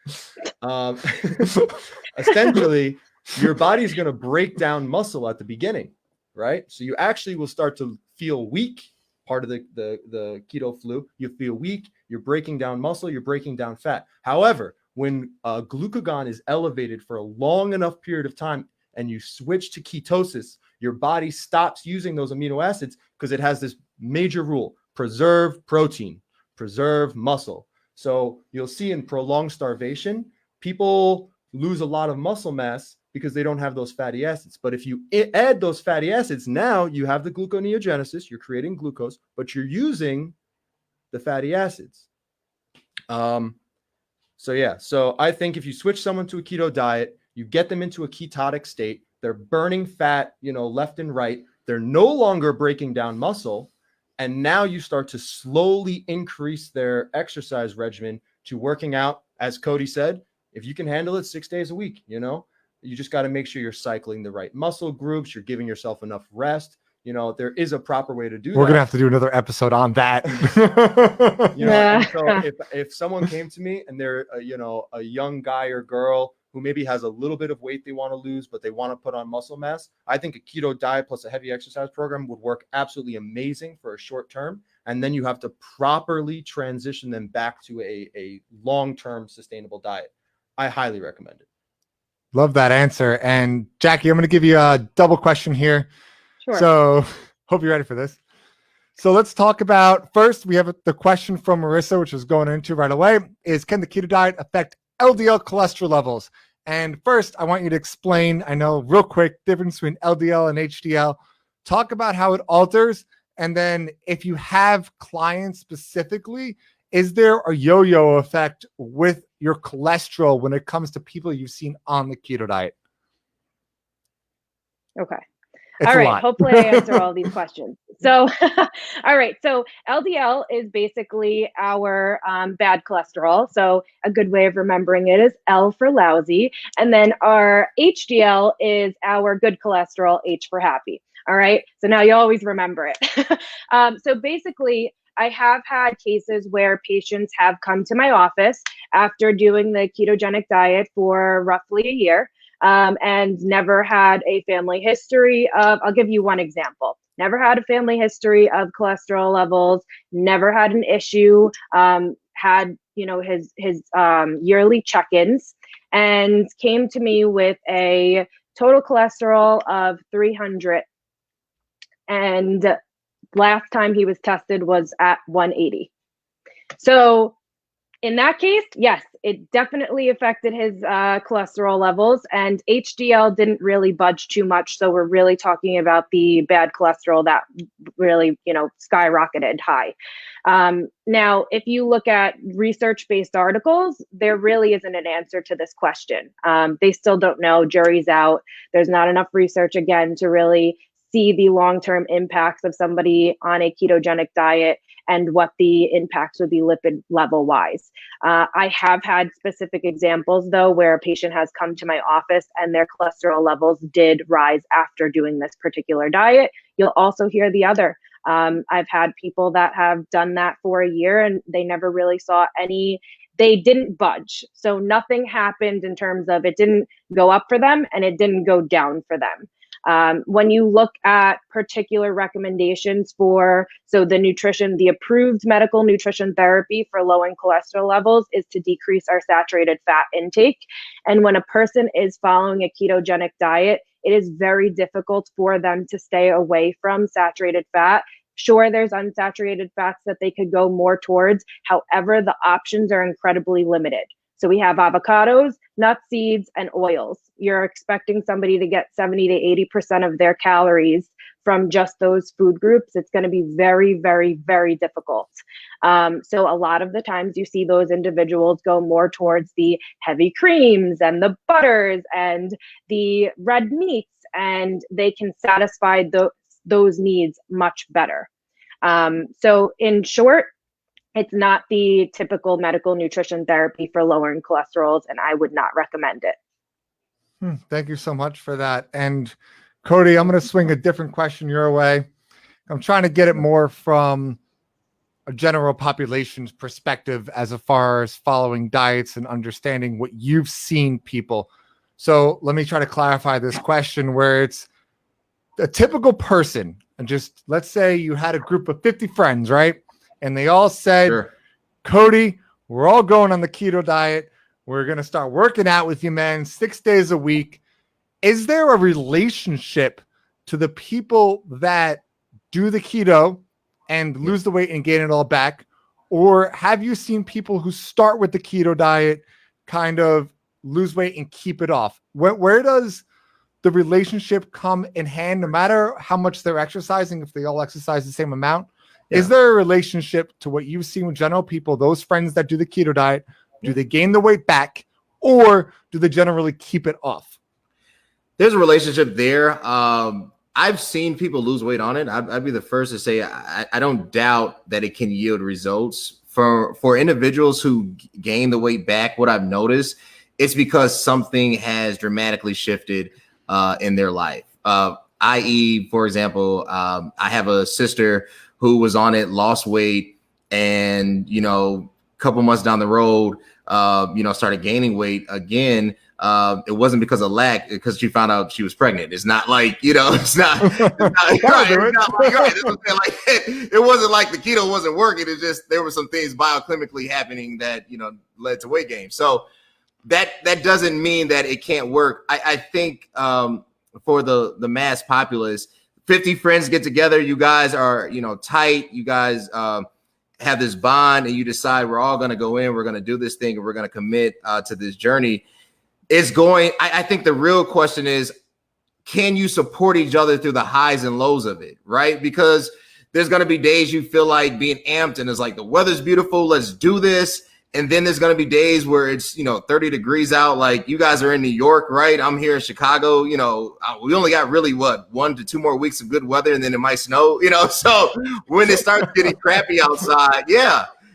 essentially, your body is going to break down muscle at the beginning, right? So you actually will start to feel weak. Part of the keto flu, you feel weak, you're breaking down muscle, you're breaking down fat. However, when glucagon is elevated for a long enough period of time and you switch to ketosis, your body stops using those amino acids because it has this major rule: preserve protein, preserve muscle. So you'll see in prolonged starvation, people lose a lot of muscle mass because they don't have those fatty acids. But if you add those fatty acids, now you have the gluconeogenesis, you're creating glucose, but you're using the fatty acids. So I think if you switch someone to a keto diet, you get them into a ketotic state, they're burning fat, left and right, they're no longer breaking down muscle, and now you start to slowly increase their exercise regimen to working out, as Cody said, if you can handle it 6 days a week, you just got to make sure you're cycling the right muscle groups. You're giving yourself enough rest. There is a proper way to do that. We're going to have to do another episode on that. So if someone came to me and they're, a young guy or girl who maybe has a little bit of weight they want to lose, but they want to put on muscle mass, I think a keto diet plus a heavy exercise program would work absolutely amazing for a short term. And then you have to properly transition them back to a long-term sustainable diet. I highly recommend it. Love that answer. And Jackie, I'm going to give you a double question here. Sure. So hope you're ready for this. So let's talk about, first, we have the question from Marissa, which is going into right away, is can the keto diet affect LDL cholesterol levels? And first, I want you to explain, I know real quick, difference between LDL and HDL. Talk about how it alters. And then if you have clients specifically, is there a yo-yo effect with your cholesterol when it comes to people you've seen on the keto diet? Okay. It's all a right. lot. Hopefully I answer all these questions. So, all right. So LDL is basically our bad cholesterol. So a good way of remembering it is L for lousy. And then our HDL is our good cholesterol, H for happy. All right. So now you always remember it. So basically, I have had cases where patients have come to my office after doing the ketogenic diet for roughly a year. And never had a family history of, I'll give you one example, never had a family history of cholesterol levels, never had an issue, had, his yearly check-ins, and came to me with a total cholesterol of 300. And last time he was tested was at 180. So in that case, yes, it definitely affected his cholesterol levels, and HDL didn't really budge too much. So we're really talking about the bad cholesterol that really, skyrocketed high. Now, if you look at research-based articles, there really isn't an answer to this question. They still don't know. Jury's out. There's not enough research, again, to really see the long-term impacts of somebody on a ketogenic diet and what the impacts would be lipid level wise. I have had specific examples though, where a patient has come to my office and their cholesterol levels did rise after doing this particular diet. You'll also hear the other. I've had people that have done that for a year and they never really saw they didn't budge. So nothing happened in terms of it didn't go up for them and it didn't go down for them. When you look at particular recommendations so the approved medical nutrition therapy for lowering cholesterol levels is to decrease our saturated fat intake. And when a person is following a ketogenic diet, it is very difficult for them to stay away from saturated fat. Sure, there's unsaturated fats that they could go more towards. However, the options are incredibly limited. So we have avocados, nuts, seeds, and oils. You're expecting somebody to get 70 to 80% of their calories from just those food groups. It's going to be very, very, very difficult. So a lot of the times you see those individuals go more towards the heavy creams and the butters and the red meats, and they can satisfy those needs much better. So in short, it's not the typical medical nutrition therapy for lowering cholesterols, and I would not recommend it. Thank you so much for that. And Cody, I'm going to swing a different question your way. I'm trying to get it more from a general population's perspective as far as following diets and understanding what you've seen people. So let me try to clarify this question where it's a typical person. And just let's say you had a group of 50 friends, right? And they all said, Sure. Cody, we're all going on the keto diet. We're going to start working out with you, man, 6 days a week. Is there a relationship to the people that do the keto and lose the weight and gain it all back? Or have you seen people who start with the keto diet kind of lose weight and keep it off? Where does the relationship come in hand, no matter how much they're exercising, if they all exercise the same amount? Yeah. Is there a relationship to what you've seen with general people, those friends that do the keto diet? Do they gain the weight back, or do they generally keep it off? There's a relationship there. I've seen people lose weight on it. I'd be the first to say I don't doubt that it can yield results. For individuals who gain the weight back, what I've noticed, it's because something has dramatically shifted in their life. I.e., for example, I have a sister who was on it, lost weight, and, a couple months down the road, started gaining weight again. It wasn't because of lack, because she found out she was pregnant. It's not like, it's not, right, it wasn't like the keto wasn't working. It's just, there were some things biochemically happening that, led to weight gain. So that doesn't mean that it can't work. I think for the mass populace, 50 friends get together. You guys are, tight. You guys have this bond, and you decide we're all going to go in. We're going to do this thing, and we're going to commit to this journey. I think the real question is, can you support each other through the highs and lows of it, right? Because there's going to be days you feel like being amped and it's like, the weather's beautiful, let's do this. And then there's going to be days where it's, 30 degrees out. Like, you guys are in New York, right? I'm here in Chicago. We only got really 1 to 2 more weeks of good weather, and then it might snow, So when it starts getting crappy outside,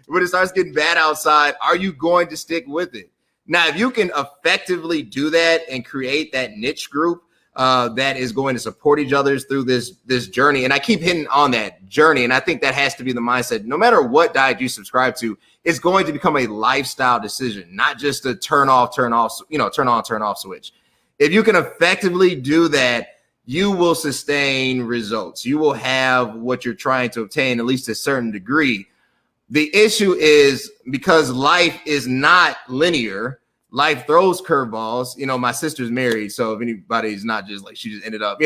when it starts getting bad outside, are you going to stick with it? Now, if you can effectively do that and create that niche group that is going to support each other through this journey, and I keep hitting on that journey, and I think that has to be the mindset. No matter what diet you subscribe to, it's going to become a lifestyle decision, not just a turn on, turn off switch. If you can effectively do that, you will sustain results. You will have what you're trying to obtain, at least to a certain degree. The issue is, because life is not linear, life throws curveballs. My sister's married, so if anybody's not just like, she just ended up,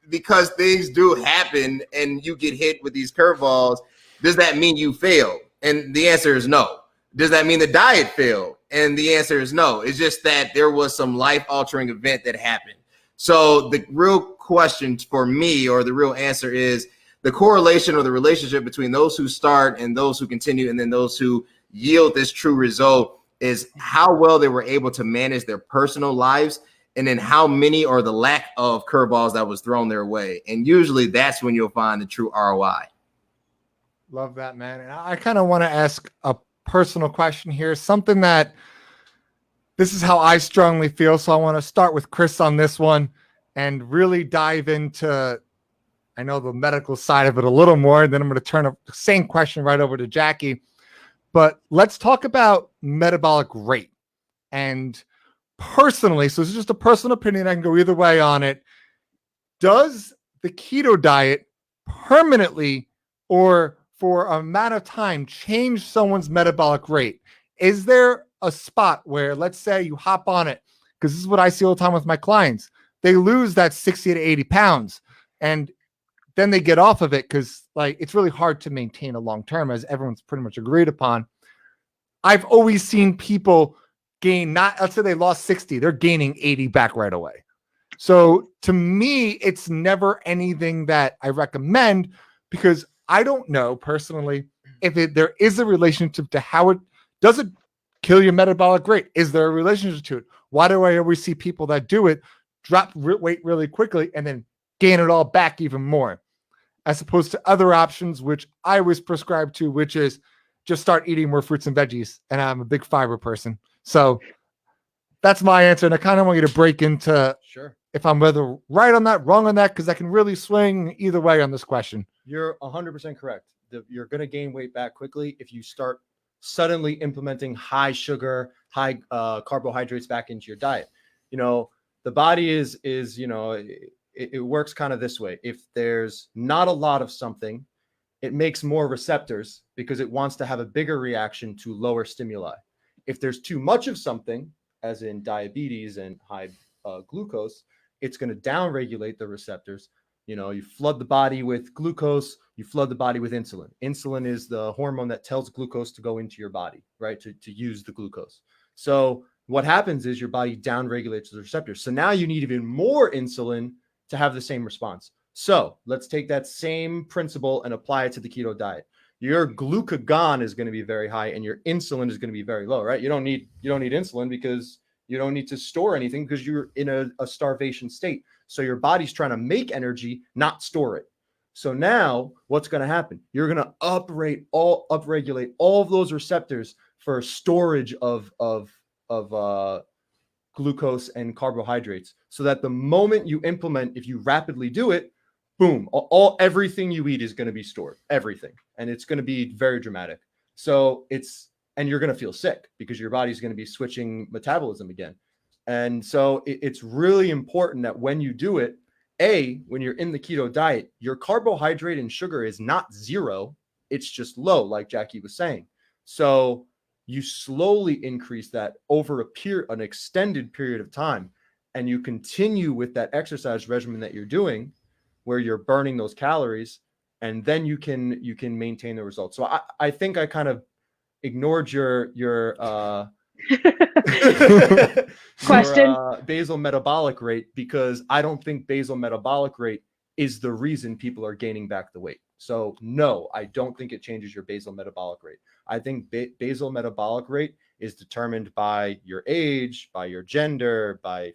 because things do happen and you get hit with these curveballs, does that mean you failed? And the answer is no. Does that mean the diet failed? And the answer is no. It's just that there was some life-altering event that happened. So the real question for me, or the real answer, is the correlation or the relationship between those who start and those who continue, and then those who yield this true result, is how well they were able to manage their personal lives, and then how many or the lack of curveballs that was thrown their way. And usually that's when you'll find the true ROI. Love that, man. And I kind of want to ask a personal question here, something that, this is how I strongly feel. So I want to start with Chris on this one and really dive into, I know, the medical side of it a little more. And then I'm going to turn the same question right over to Jackie. But let's talk about metabolic rate. And personally, so this is just a personal opinion, I can go either way on it. Does the keto diet permanently or for an amount of time change someone's metabolic rate? Is there a spot where, let's say you hop on it, because this is what I see all the time with my clients, they lose that 60 to 80 pounds and then they get off of it because, like, it's really hard to maintain a long term, as everyone's pretty much agreed upon. I've always seen people gain, not, let's say they lost 60, they're gaining 80 back right away. So to me, it's never anything that I recommend, because I don't know personally if there is a relationship to how it does it kill your metabolic rate. Is there a relationship to it? Why do I always see people that do it drop weight really quickly and then gain it all back even more, as opposed to other options, which I was prescribed to, which is just start eating more fruits and veggies. And I'm a big fiber person. So that's my answer. And I kind of want you to break into if I'm whether right on that, wrong on that, because I can really swing either way on this question. You're 100% correct. You're going to gain weight back quickly if you start suddenly implementing high sugar, high carbohydrates back into your diet. The body is it works kind of this way. If there's not a lot of something, it makes more receptors because it wants to have a bigger reaction to lower stimuli. If there's too much of something, as in diabetes and high glucose, it's going to downregulate the receptors. You flood the body with glucose, you flood the body with insulin. Insulin is the hormone that tells glucose to go into your body, right? To use the glucose. So what happens is your body downregulates the receptors. So now you need even more insulin to have the same response. So let's take that same principle and apply it to the keto diet. Your glucagon is going to be very high and your insulin is going to be very low, right? You don't need insulin because you don't need to store anything because you're in a starvation state. So your body's trying to make energy, not store it. So now what's going to happen? You're going to upregulate all of those receptors for storage of glucose and carbohydrates, so that the moment you implement, if you rapidly do it, boom, everything you eat is going to be stored, everything. And it's going to be very dramatic. So it's and you're going to feel sick because your body's going to be switching metabolism again. And so it's really important that when you do it, when you're in the keto diet, your carbohydrate and sugar is not zero. It's just low, like Jackie was saying. So you slowly increase that over an extended period of time, and you continue with that exercise regimen that you're doing, where you're burning those calories, and then you can maintain the results. So I think I kind of ignored your Question. your basal metabolic rate, because I don't think basal metabolic rate is the reason people are gaining back the weight. So no, I don't think it changes your basal metabolic rate. I think basal metabolic rate is determined by your age, by your gender, by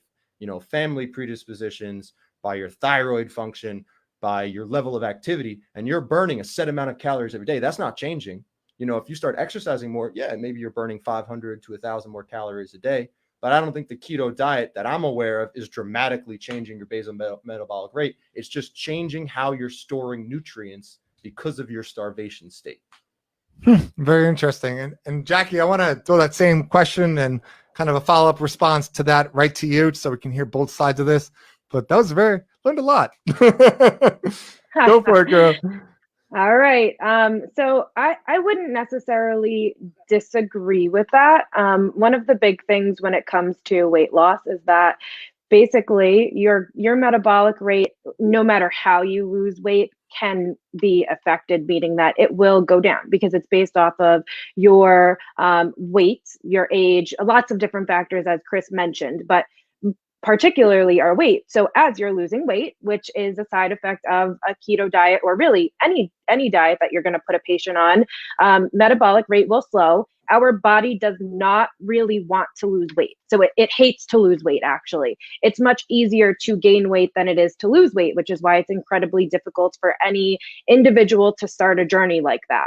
family predispositions, by your thyroid function, by your level of activity, and you're burning a set amount of calories every day. That's not changing. If you start exercising more, maybe you're burning 500 to 1,000 more calories a day. But I don't think the keto diet that I'm aware of is dramatically changing your basal metabolic rate. It's just changing how you're storing nutrients because of your starvation state. Very interesting. And Jackie, I want to throw that same question and kind of a follow-up response to that right to you, so we can hear both sides of this. But that was learned a lot. Go for it, girl. All right. So I wouldn't necessarily disagree with that. One of the big things when it comes to weight loss is that basically your metabolic rate, no matter how you lose weight, can be affected, meaning that it will go down because it's based off of your weight, your age, lots of different factors, as Chris mentioned, but particularly our weight. So as you're losing weight, which is a side effect of a keto diet, or really any diet that you're going to put a patient on, metabolic rate will slow. Our body does not really want to lose weight. So it hates to lose weight, actually. It's much easier to gain weight than it is to lose weight, which is why it's incredibly difficult for any individual to start a journey like that.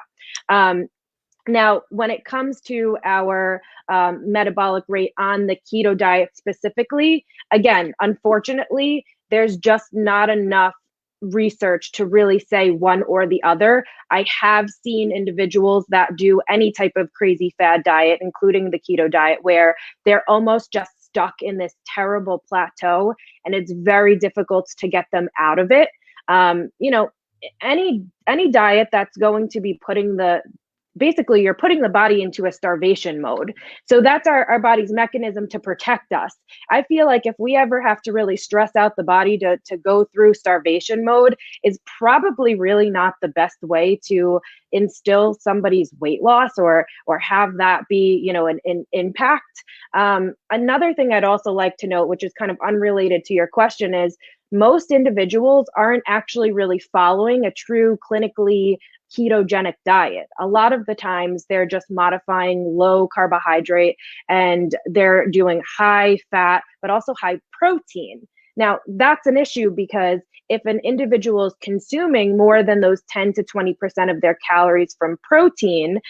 Now, when it comes to our metabolic rate on the keto diet specifically, again, unfortunately, there's just not enough research to really say one or the other. I have seen individuals that do any type of crazy fad diet, including the keto diet, where they're almost just stuck in this terrible plateau, and it's very difficult to get them out of it. Any diet that's going to be basically you're putting the body into a starvation mode. So that's our body's mechanism to protect us. I feel like if we ever have to really stress out the body to go through starvation mode, is probably really not the best way to instill somebody's weight loss or have that be, an impact. Another thing I'd also like to note, which is kind of unrelated to your question, is most individuals aren't actually really following a true clinically ketogenic diet. A lot of the times they're just modifying low carbohydrate, and they're doing high fat, but also high protein. Now, that's an issue because if an individual is consuming more than those 10 to 20% of their calories from protein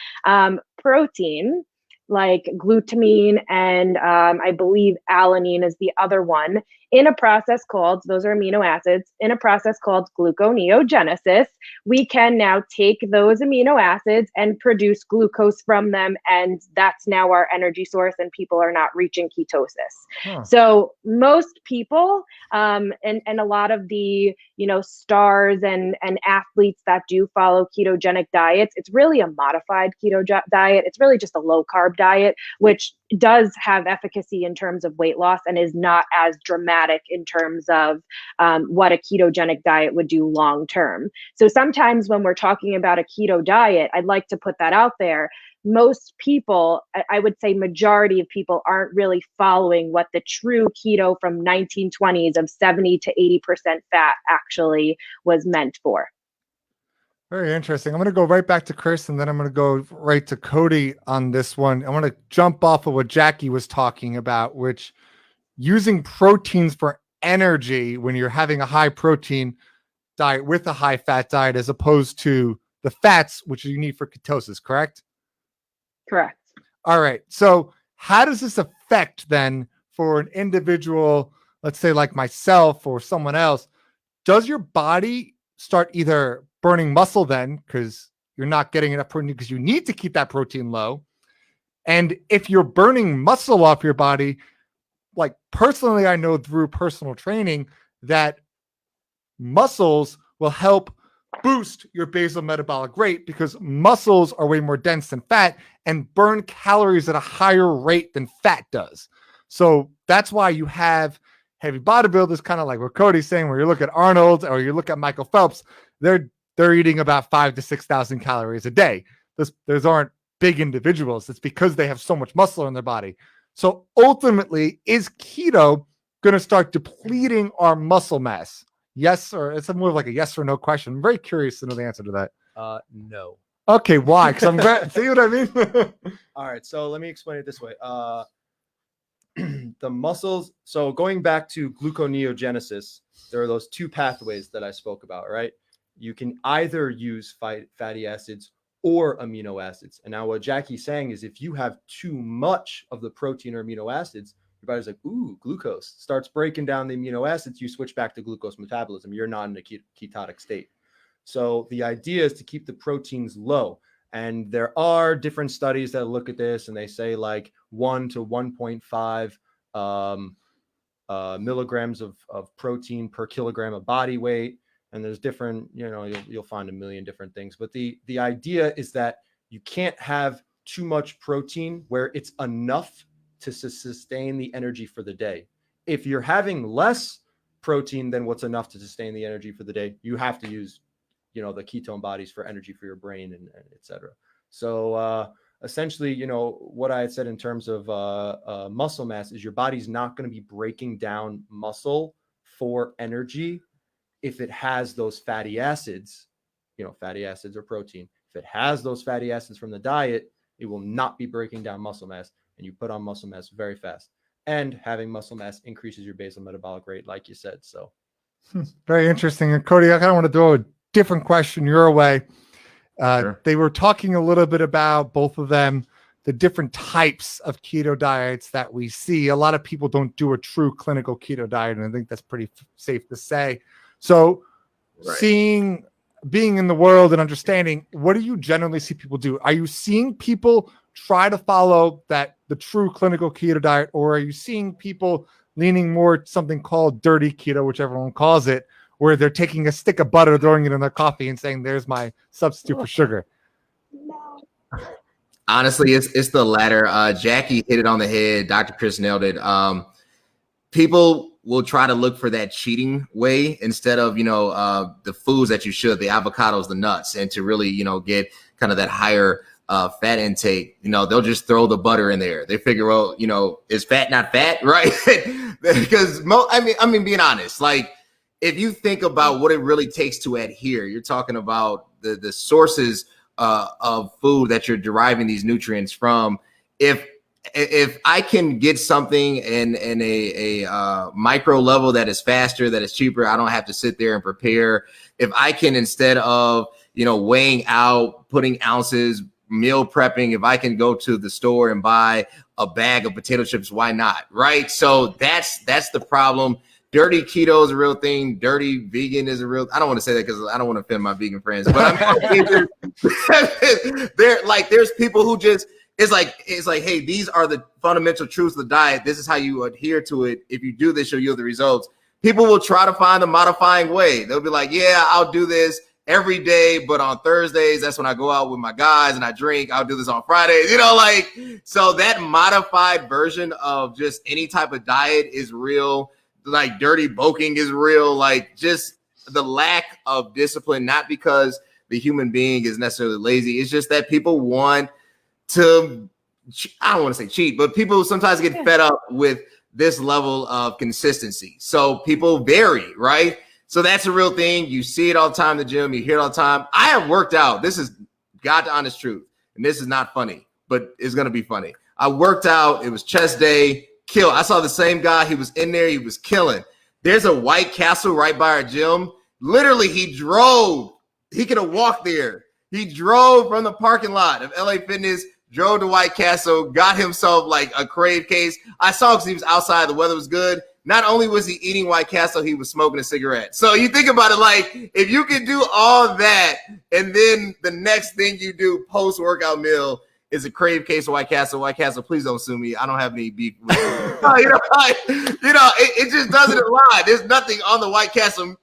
like glutamine and I believe alanine is the other one, in a process called, those are amino acids, in a process called gluconeogenesis, we can now take those amino acids and produce glucose from them, and that's now our energy source, and people are not reaching ketosis. So most people, and a lot of the, stars and athletes that do follow ketogenic diets, it's really a modified keto diet. It's really just a low carb diet, which does have efficacy in terms of weight loss and is not as dramatic in terms of what a ketogenic diet would do long term. So sometimes when we're talking about a keto diet, I'd like to put that out there. Most people, I would say majority of people, aren't really following what the true keto from 1920s of 70 to 80% fat actually was meant for. Very interesting. I'm going to go right back to Chris, and then I'm going to go right to Cody on this one. I want to jump off of what Jackie was talking about, which using proteins for energy when you're having a high protein diet with a high fat diet, as opposed to the fats, which you need for ketosis, correct? Correct. All right. So how does this affect then for an individual, let's say like myself or someone else? Does your body start either burning muscle then because you're not getting enough protein because you need to keep that protein low? And if you're burning muscle off your body, like personally, I know through personal training that muscles will help boost your basal metabolic rate because muscles are way more dense than fat and burn calories at a higher rate than fat does. So that's why you have heavy bodybuilders, kind of like what Cody's saying, where you look at Arnold or you look at Michael Phelps, they're eating about 5,000 to 6,000 calories a day. Those aren't big individuals. It's because they have so much muscle in their body. So ultimately, is keto going to start depleting our muscle mass? Yes, or it's more of like a yes or no question. I'm very curious to know the answer to that. No. Okay, why? Because I'm see what I mean? All right, so let me explain it this way. The muscles, so going back to gluconeogenesis, there are those two pathways that I spoke about, right? You can either use fatty acids or amino acids. And now what Jackie's saying is if you have too much of the protein or amino acids, your body's like, ooh, glucose, starts breaking down the amino acids, you switch back to glucose metabolism. You're not in a ketotic state. So the idea is to keep the proteins low. And there are different studies that look at this and they say like 1 to 1.5 milligrams of protein per kilogram of body weight. And there's different, you'll find a million different things. But the idea is that you can't have too much protein where it's enough to sustain the energy for the day. If you're having less protein than what's enough to sustain the energy for the day, you have to use, the ketone bodies for energy for your brain and et cetera. So essentially, what I had said in terms of muscle mass is your body's not going to be breaking down muscle for energy if it has those fatty acids, fatty acids or protein. If it has those fatty acids from the diet, it will not be breaking down muscle mass, and you put on muscle mass very fast. And having muscle mass increases your basal metabolic rate, like you said. So very interesting. And Cody, I kind of want to throw a different question your way. Sure. They were talking a little bit about, both of them, the different types of keto diets that we see. A lot of people don't do a true clinical keto diet, and I think that's pretty safe to say. So being in the world and understanding, what do you generally see people do? Are you seeing people try to follow the true clinical keto diet, or are you seeing people leaning more something called dirty keto, which everyone calls it, where they're taking a stick of butter, throwing it in their coffee and saying, there's my substitute for sugar? Honestly, it's the latter. Jackie hit it on the head. Dr. Chris nailed it. People will try to look for that cheating way instead of, the foods that you should, the avocados, the nuts, and to really, get kind of that higher fat intake. They'll just throw the butter in there. They figure, well, is fat not fat, right? Because being honest, like if you think about what it really takes to adhere, you're talking about the sources of food that you're deriving these nutrients from. If I can get something in a micro level that is faster, that is cheaper, I don't have to sit there and prepare. If I can, instead of, weighing out, putting ounces, meal prepping, if I can go to the store and buy a bag of potato chips, why not? Right. So that's the problem. Dirty keto is a real thing. Dirty vegan is a real. I don't want to say that because I don't want to offend my vegan friends, but there's people who just, it's like, hey, these are the fundamental truths of the diet. This is how you adhere to it. If you do this, you'll yield the results. People will try to find a modifying way. They'll be like, yeah, I'll do this every day, but on Thursdays, that's when I go out with my guys and I drink. I'll do this on Fridays, so that modified version of just any type of diet is real. Like dirty bulking is real. Like just the lack of discipline, not because the human being is necessarily lazy. It's just that people want to, I don't want to say cheat, but people sometimes get fed up with this level of consistency. So people vary, right? So that's a real thing. You see it all the time in the gym. You hear it all the time. I have worked out. This is God the honest truth. And this is not funny, but it's going to be funny. I worked out. It was chest day. Kill. I saw the same guy. He was in there. He was killing. There's a White Castle right by our gym. Literally, he drove. He could have walked there. He drove from the parking lot of LA Fitness, drove to White Castle, got himself like a Crave case. I saw because he was outside. The weather was good. Not only was he eating White Castle, he was smoking a cigarette. So you think about it, like if you can do all that and then the next thing you do post-workout meal It's a Crave case of White Castle. White Castle, please don't sue me. I don't have any beef with it just doesn't align. There's nothing on the White Castle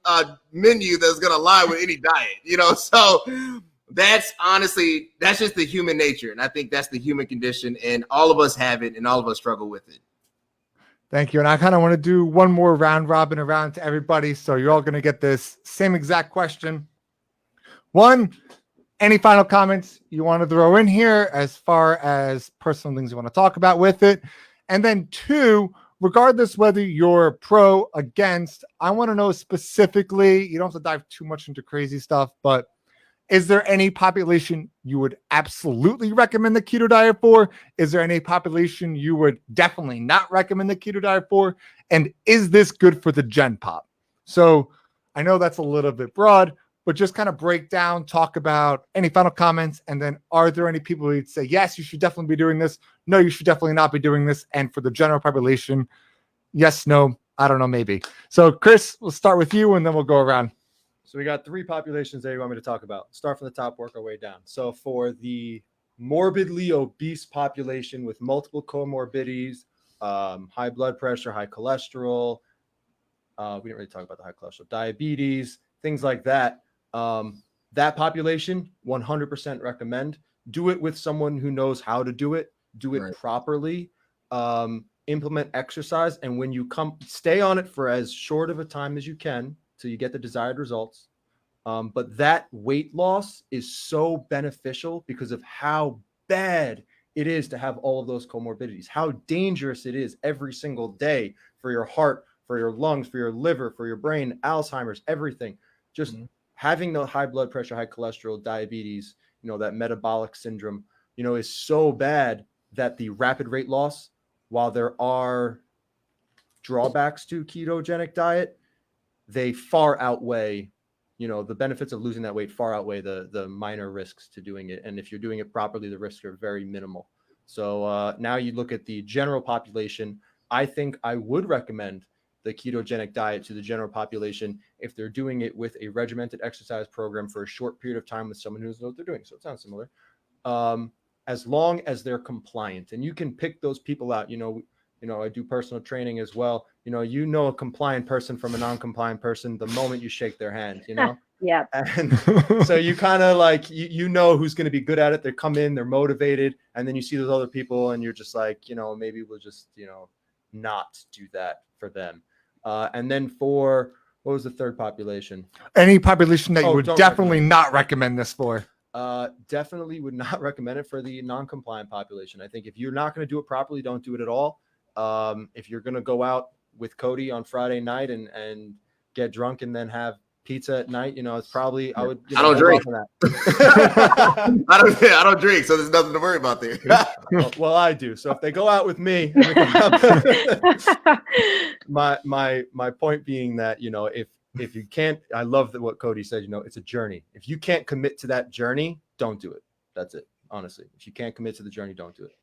menu that's going to align with any diet, so that's just the human nature. And I think that's the human condition, and all of us have it and all of us struggle with it. Thank you. And I kind of want to do one more round robin around to everybody. So you're all going to get this same exact question. One, any final comments you want to throw in here as far as personal things you want to talk about with it? And then two, regardless whether you're pro, against, I want to know specifically, you don't have to dive too much into crazy stuff, but is there any population you would absolutely recommend the keto diet for? Is there any population you would definitely not recommend the keto diet for? And is this good for the gen pop? So I know that's a little bit broad, but just kind of break down, talk about any final comments. And then are there any people who'd say, yes, you should definitely be doing this? No, you should definitely not be doing this. And for the general population, yes, no, I don't know, maybe. So Chris, we'll start with you and then we'll go around. So we got three populations that you want me to talk about. Start from the top, work our way down. So for the morbidly obese population with multiple comorbidities, high blood pressure, high cholesterol, we didn't really talk about the high cholesterol, diabetes, things like that. That population, 100% recommend. Do it with someone who knows how to do it. Do it properly. Implement exercise. And when you stay on it for as short of a time as you can, so you get the desired results. But that weight loss is so beneficial because of how bad it is to have all of those comorbidities, how dangerous it is every single day for your heart, for your lungs, for your liver, for your brain, Alzheimer's, everything. Just having the high blood pressure, high cholesterol, diabetes, that metabolic syndrome, is so bad that the rapid weight loss, while there are drawbacks to ketogenic diet, they far outweigh, the benefits of losing that weight far outweigh the minor risks to doing it. And if you're doing it properly, the risks are very minimal. So now you look at the general population. I think I would recommend the ketogenic diet to the general population if they're doing it with a regimented exercise program for a short period of time with someone who knows what they're doing. So it sounds similar. As long as they're compliant, and you can pick those people out, I do personal training as well. A compliant person from a non-compliant person the moment you shake their hand, Yeah. And so you kind of like, who's going to be good at it. They come in, they're motivated. And then you see those other people and you're just like, maybe we'll just, not do that for them. And then for, what was the third population? Any population that you would definitely not recommend this for? Definitely would not recommend it for the non-compliant population. I think if you're not going to do it properly, don't do it at all. If you're going to go out with Cody on Friday night and get drunk and then have pizza at night, it's probably, I don't drink. I don't drink. So there's nothing to worry about there. well, I do. So if they go out with me, my point being that, if you can't, I love what Cody said, it's a journey. If you can't commit to that journey, don't do it. That's it. Honestly, if you can't commit to the journey, don't do it.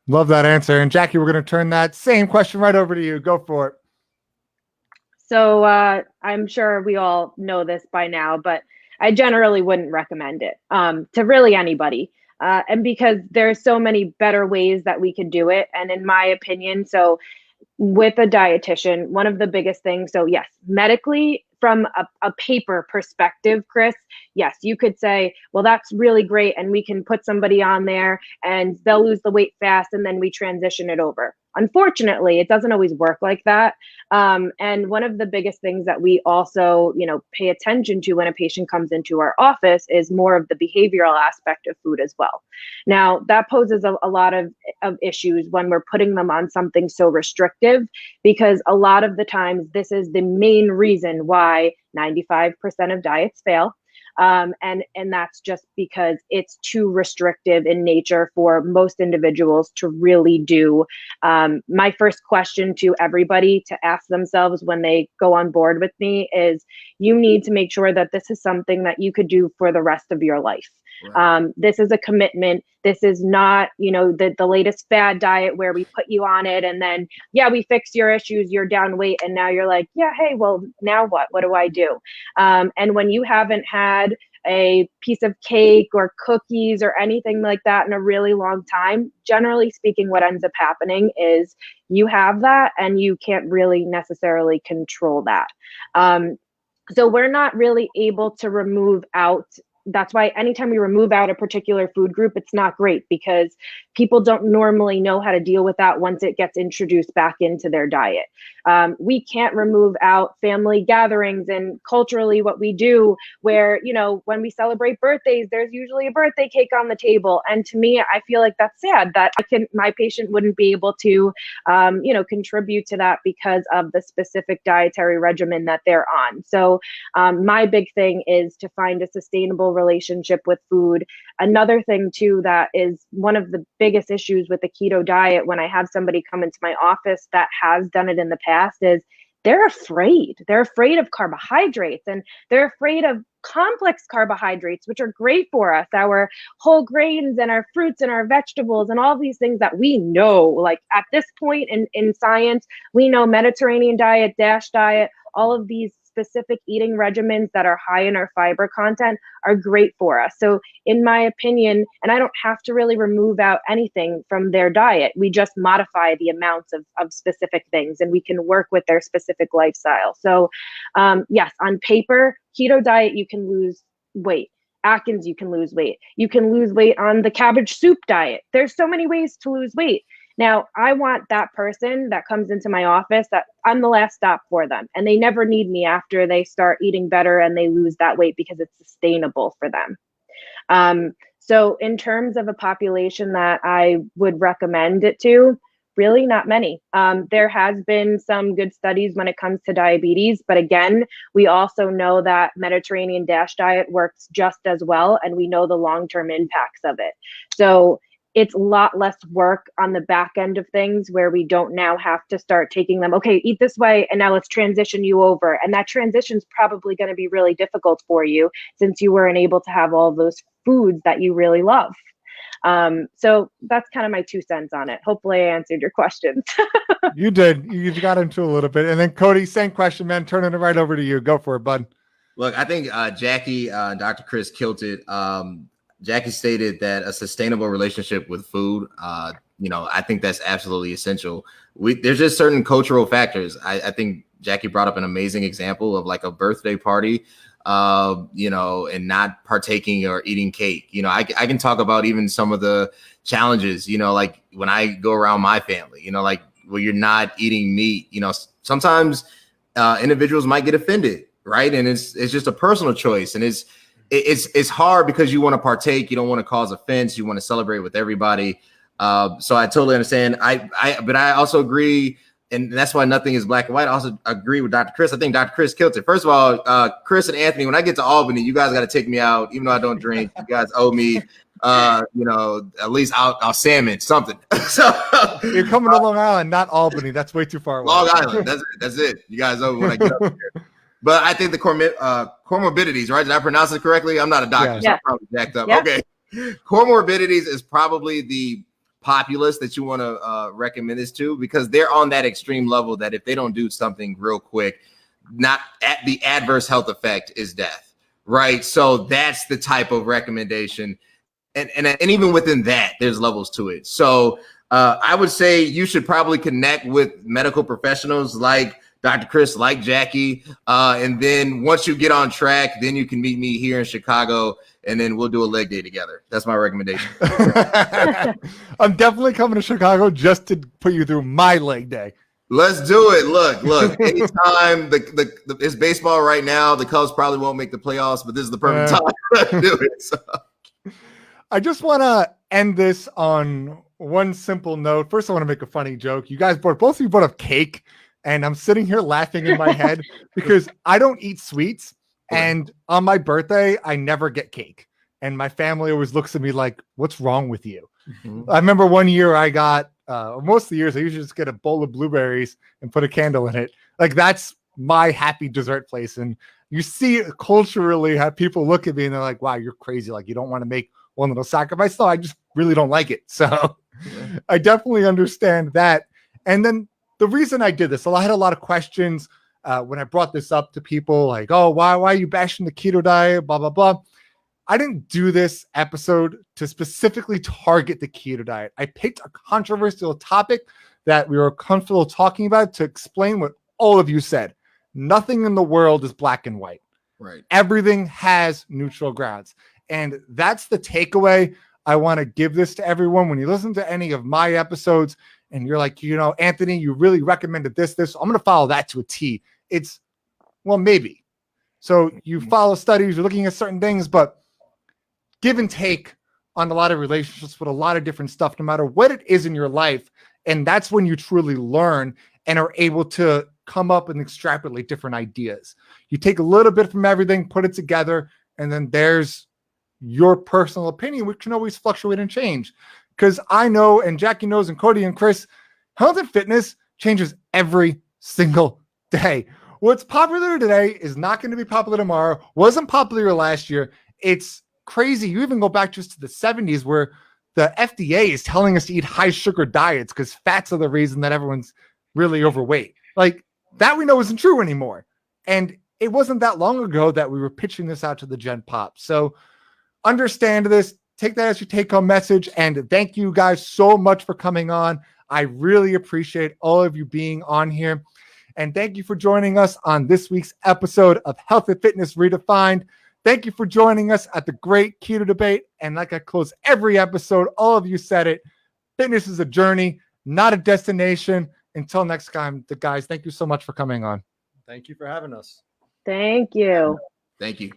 Love that answer. And Jackie, we're going to turn that same question right over to you. Go for it. So I'm sure we all know this by now, but I generally wouldn't recommend it to really anybody. And because there's so many better ways that we could do it. And in my opinion, so with a dietitian, one of the biggest things, so yes, medically, from a paper perspective, Chris, yes, you could say, well, that's really great. And we can put somebody on there and they'll lose the weight fast and then we transition it over. Unfortunately, it doesn't always work like that. And one of the biggest things that we also, pay attention to when a patient comes into our office is more of the behavioral aspect of food as well. Now, that poses a lot of issues when we're putting them on something so restrictive, because a lot of the times this is the main reason why 95% of diets fail. And that's just because it's too restrictive in nature for most individuals to really do. My first question to everybody to ask themselves when they go on board with me is, you need to make sure that this is something that you could do for the rest of your life. Right. This is a commitment. This is not, the latest fad diet where we put you on it and then, we fix your issues, you're down weight. And now you're like, hey, well, now what? What do I do? And when you haven't had a piece of cake or cookies or anything like that in a really long time, generally speaking, what ends up happening is you have that and you can't really necessarily control that. So we're not really able to remove out. That's why anytime we remove out a particular food group, it's not great because people don't normally know how to deal with that once it gets introduced back into their diet. We can't remove out family gatherings and culturally what we do where, when we celebrate birthdays, there's usually a birthday cake on the table. And to me, I feel like that's sad that my patient wouldn't be able to, contribute to that because of the specific dietary regimen that they're on. So my big thing is to find a sustainable relationship with food. Another thing too, that is one of the biggest issues with the keto diet when I have somebody come into my office that has done it in the past is they're afraid. They're afraid of carbohydrates and they're afraid of complex carbohydrates, which are great for us, our whole grains and our fruits and our vegetables and all these things that we know, like at this point in science, we know Mediterranean diet, DASH diet, all of these specific eating regimens that are high in our fiber content are great for us. So in my opinion, and I don't have to really remove out anything from their diet, we just modify the amounts of specific things and we can work with their specific lifestyle. So yes, on paper, keto diet, you can lose weight. Atkins, you can lose weight. You can lose weight on the cabbage soup diet. There's so many ways to lose weight. Now, I want that person that comes into my office that I'm the last stop for them and they never need me after they start eating better and they lose that weight because it's sustainable for them. So in terms of a population that I would recommend it to, really not many. There has been some good studies when it comes to diabetes, but again, we also know that Mediterranean DASH diet works just as well, and we know the long-term impacts of it. So it's a lot less work on the back end of things where we don't now have to start taking them, okay, eat this way, and now let's transition you over. And that transition is probably going to be really difficult for you since you weren't able to have all those foods that you really love. So that's kind of my 2 cents on it. Hopefully I answered your questions. You did. You got into a little bit. And then Cody, same question, man. Turning it right over to you. Go for it, bud. Look, I think Jackie, Dr. Chris killed it. Jackie stated that a sustainable relationship with food, I think that's absolutely essential. There's just certain cultural factors. I think Jackie brought up an amazing example of like a birthday party, and not partaking or eating cake. I can talk about even some of the challenges, like when I go around my family, like where you're not eating meat, sometimes individuals might get offended, right? And it's just a personal choice. And it's hard because you want to partake. You don't want to cause offense. You want to celebrate with everybody. So I totally understand. But I also agree. And that's why nothing is black and white. I also agree with Dr. Chris. I think Dr. Chris killed it. First of all, Chris and Anthony, when I get to Albany, you guys got to take me out. Even though I don't drink, you guys owe me, at least I'll salmon something. So You're coming to Long Island, not Albany. That's way too far away. Long Island. That's it. You guys owe me when I get up here. But I think the comorbidities, right? Did I pronounce it correctly? I'm not a doctor, so I'm probably jacked up. Yeah. Okay. Comorbidities is probably the populace that you want to recommend this to, because they're on that extreme level that if they don't do something real quick, not at the adverse health effect is death, right? So that's the type of recommendation. And even within that, there's levels to it. So I would say you should probably connect with medical professionals like Dr. Chris, like Jackie. And then once you get on track, then you can meet me here in Chicago, and then we'll do a leg day together. That's my recommendation. I'm definitely coming to Chicago just to put you through my leg day. Let's do it. Look, anytime it's baseball right now, the Cubs probably won't make the playoffs, but this is the perfect time to do it. So. I just want to end this on one simple note. First, I want to make a funny joke. You guys both of you brought up cake. And I'm sitting here laughing in my head because I don't eat sweets. And on my birthday, I never get cake. And my family always looks at me like, what's wrong with you? Mm-hmm. I remember one year I got, most of the years, I usually just get a bowl of blueberries and put a candle in it. Like that's my happy dessert place. And you see culturally how people look at me and they're like, wow, you're crazy. Like you don't want to make one little sacrifice. No, I just really don't like it. So I definitely understand that. And then the reason I did this, I had a lot of questions when I brought this up to people like, oh, why are you bashing the keto diet, blah, blah, blah. I didn't do this episode to specifically target the keto diet. I picked a controversial topic that we were comfortable talking about to explain what all of you said. Nothing in the world is black and white. Right. Everything has neutral grounds. And that's the takeaway. I want to give this to everyone. When you listen to any of my episodes and you're like, Anthony, you really recommended this. I'm going to follow that to a T. It's, well, maybe. So you follow studies, you're looking at certain things, but give and take on a lot of relationships with a lot of different stuff, no matter what it is in your life. And that's when you truly learn and are able to come up and extrapolate different ideas. You take a little bit from everything, put it together, and then there's your personal opinion, which can always fluctuate and change. Because I know, and Jackie knows, and Cody and Chris, health and fitness changes every single day. What's popular today is not going to be popular tomorrow, wasn't popular last year. It's crazy. You even go back just to the 70s where the FDA is telling us to eat high sugar diets because fats are the reason that everyone's really overweight. Like, that we know isn't true anymore. And it wasn't that long ago that we were pitching this out to the Gen Pop. So understand this, take that as your take-home message, and thank you guys so much for coming on. I really appreciate all of you being on here. And thank you for joining us on this week's episode of Health and Fitness Redefined. Thank you for joining us at the Great Keto Debate. And like I close every episode, all of you said it, fitness is a journey, not a destination. Until next time, guys, thank you so much for coming on. Thank you for having us. Thank you. Thank you.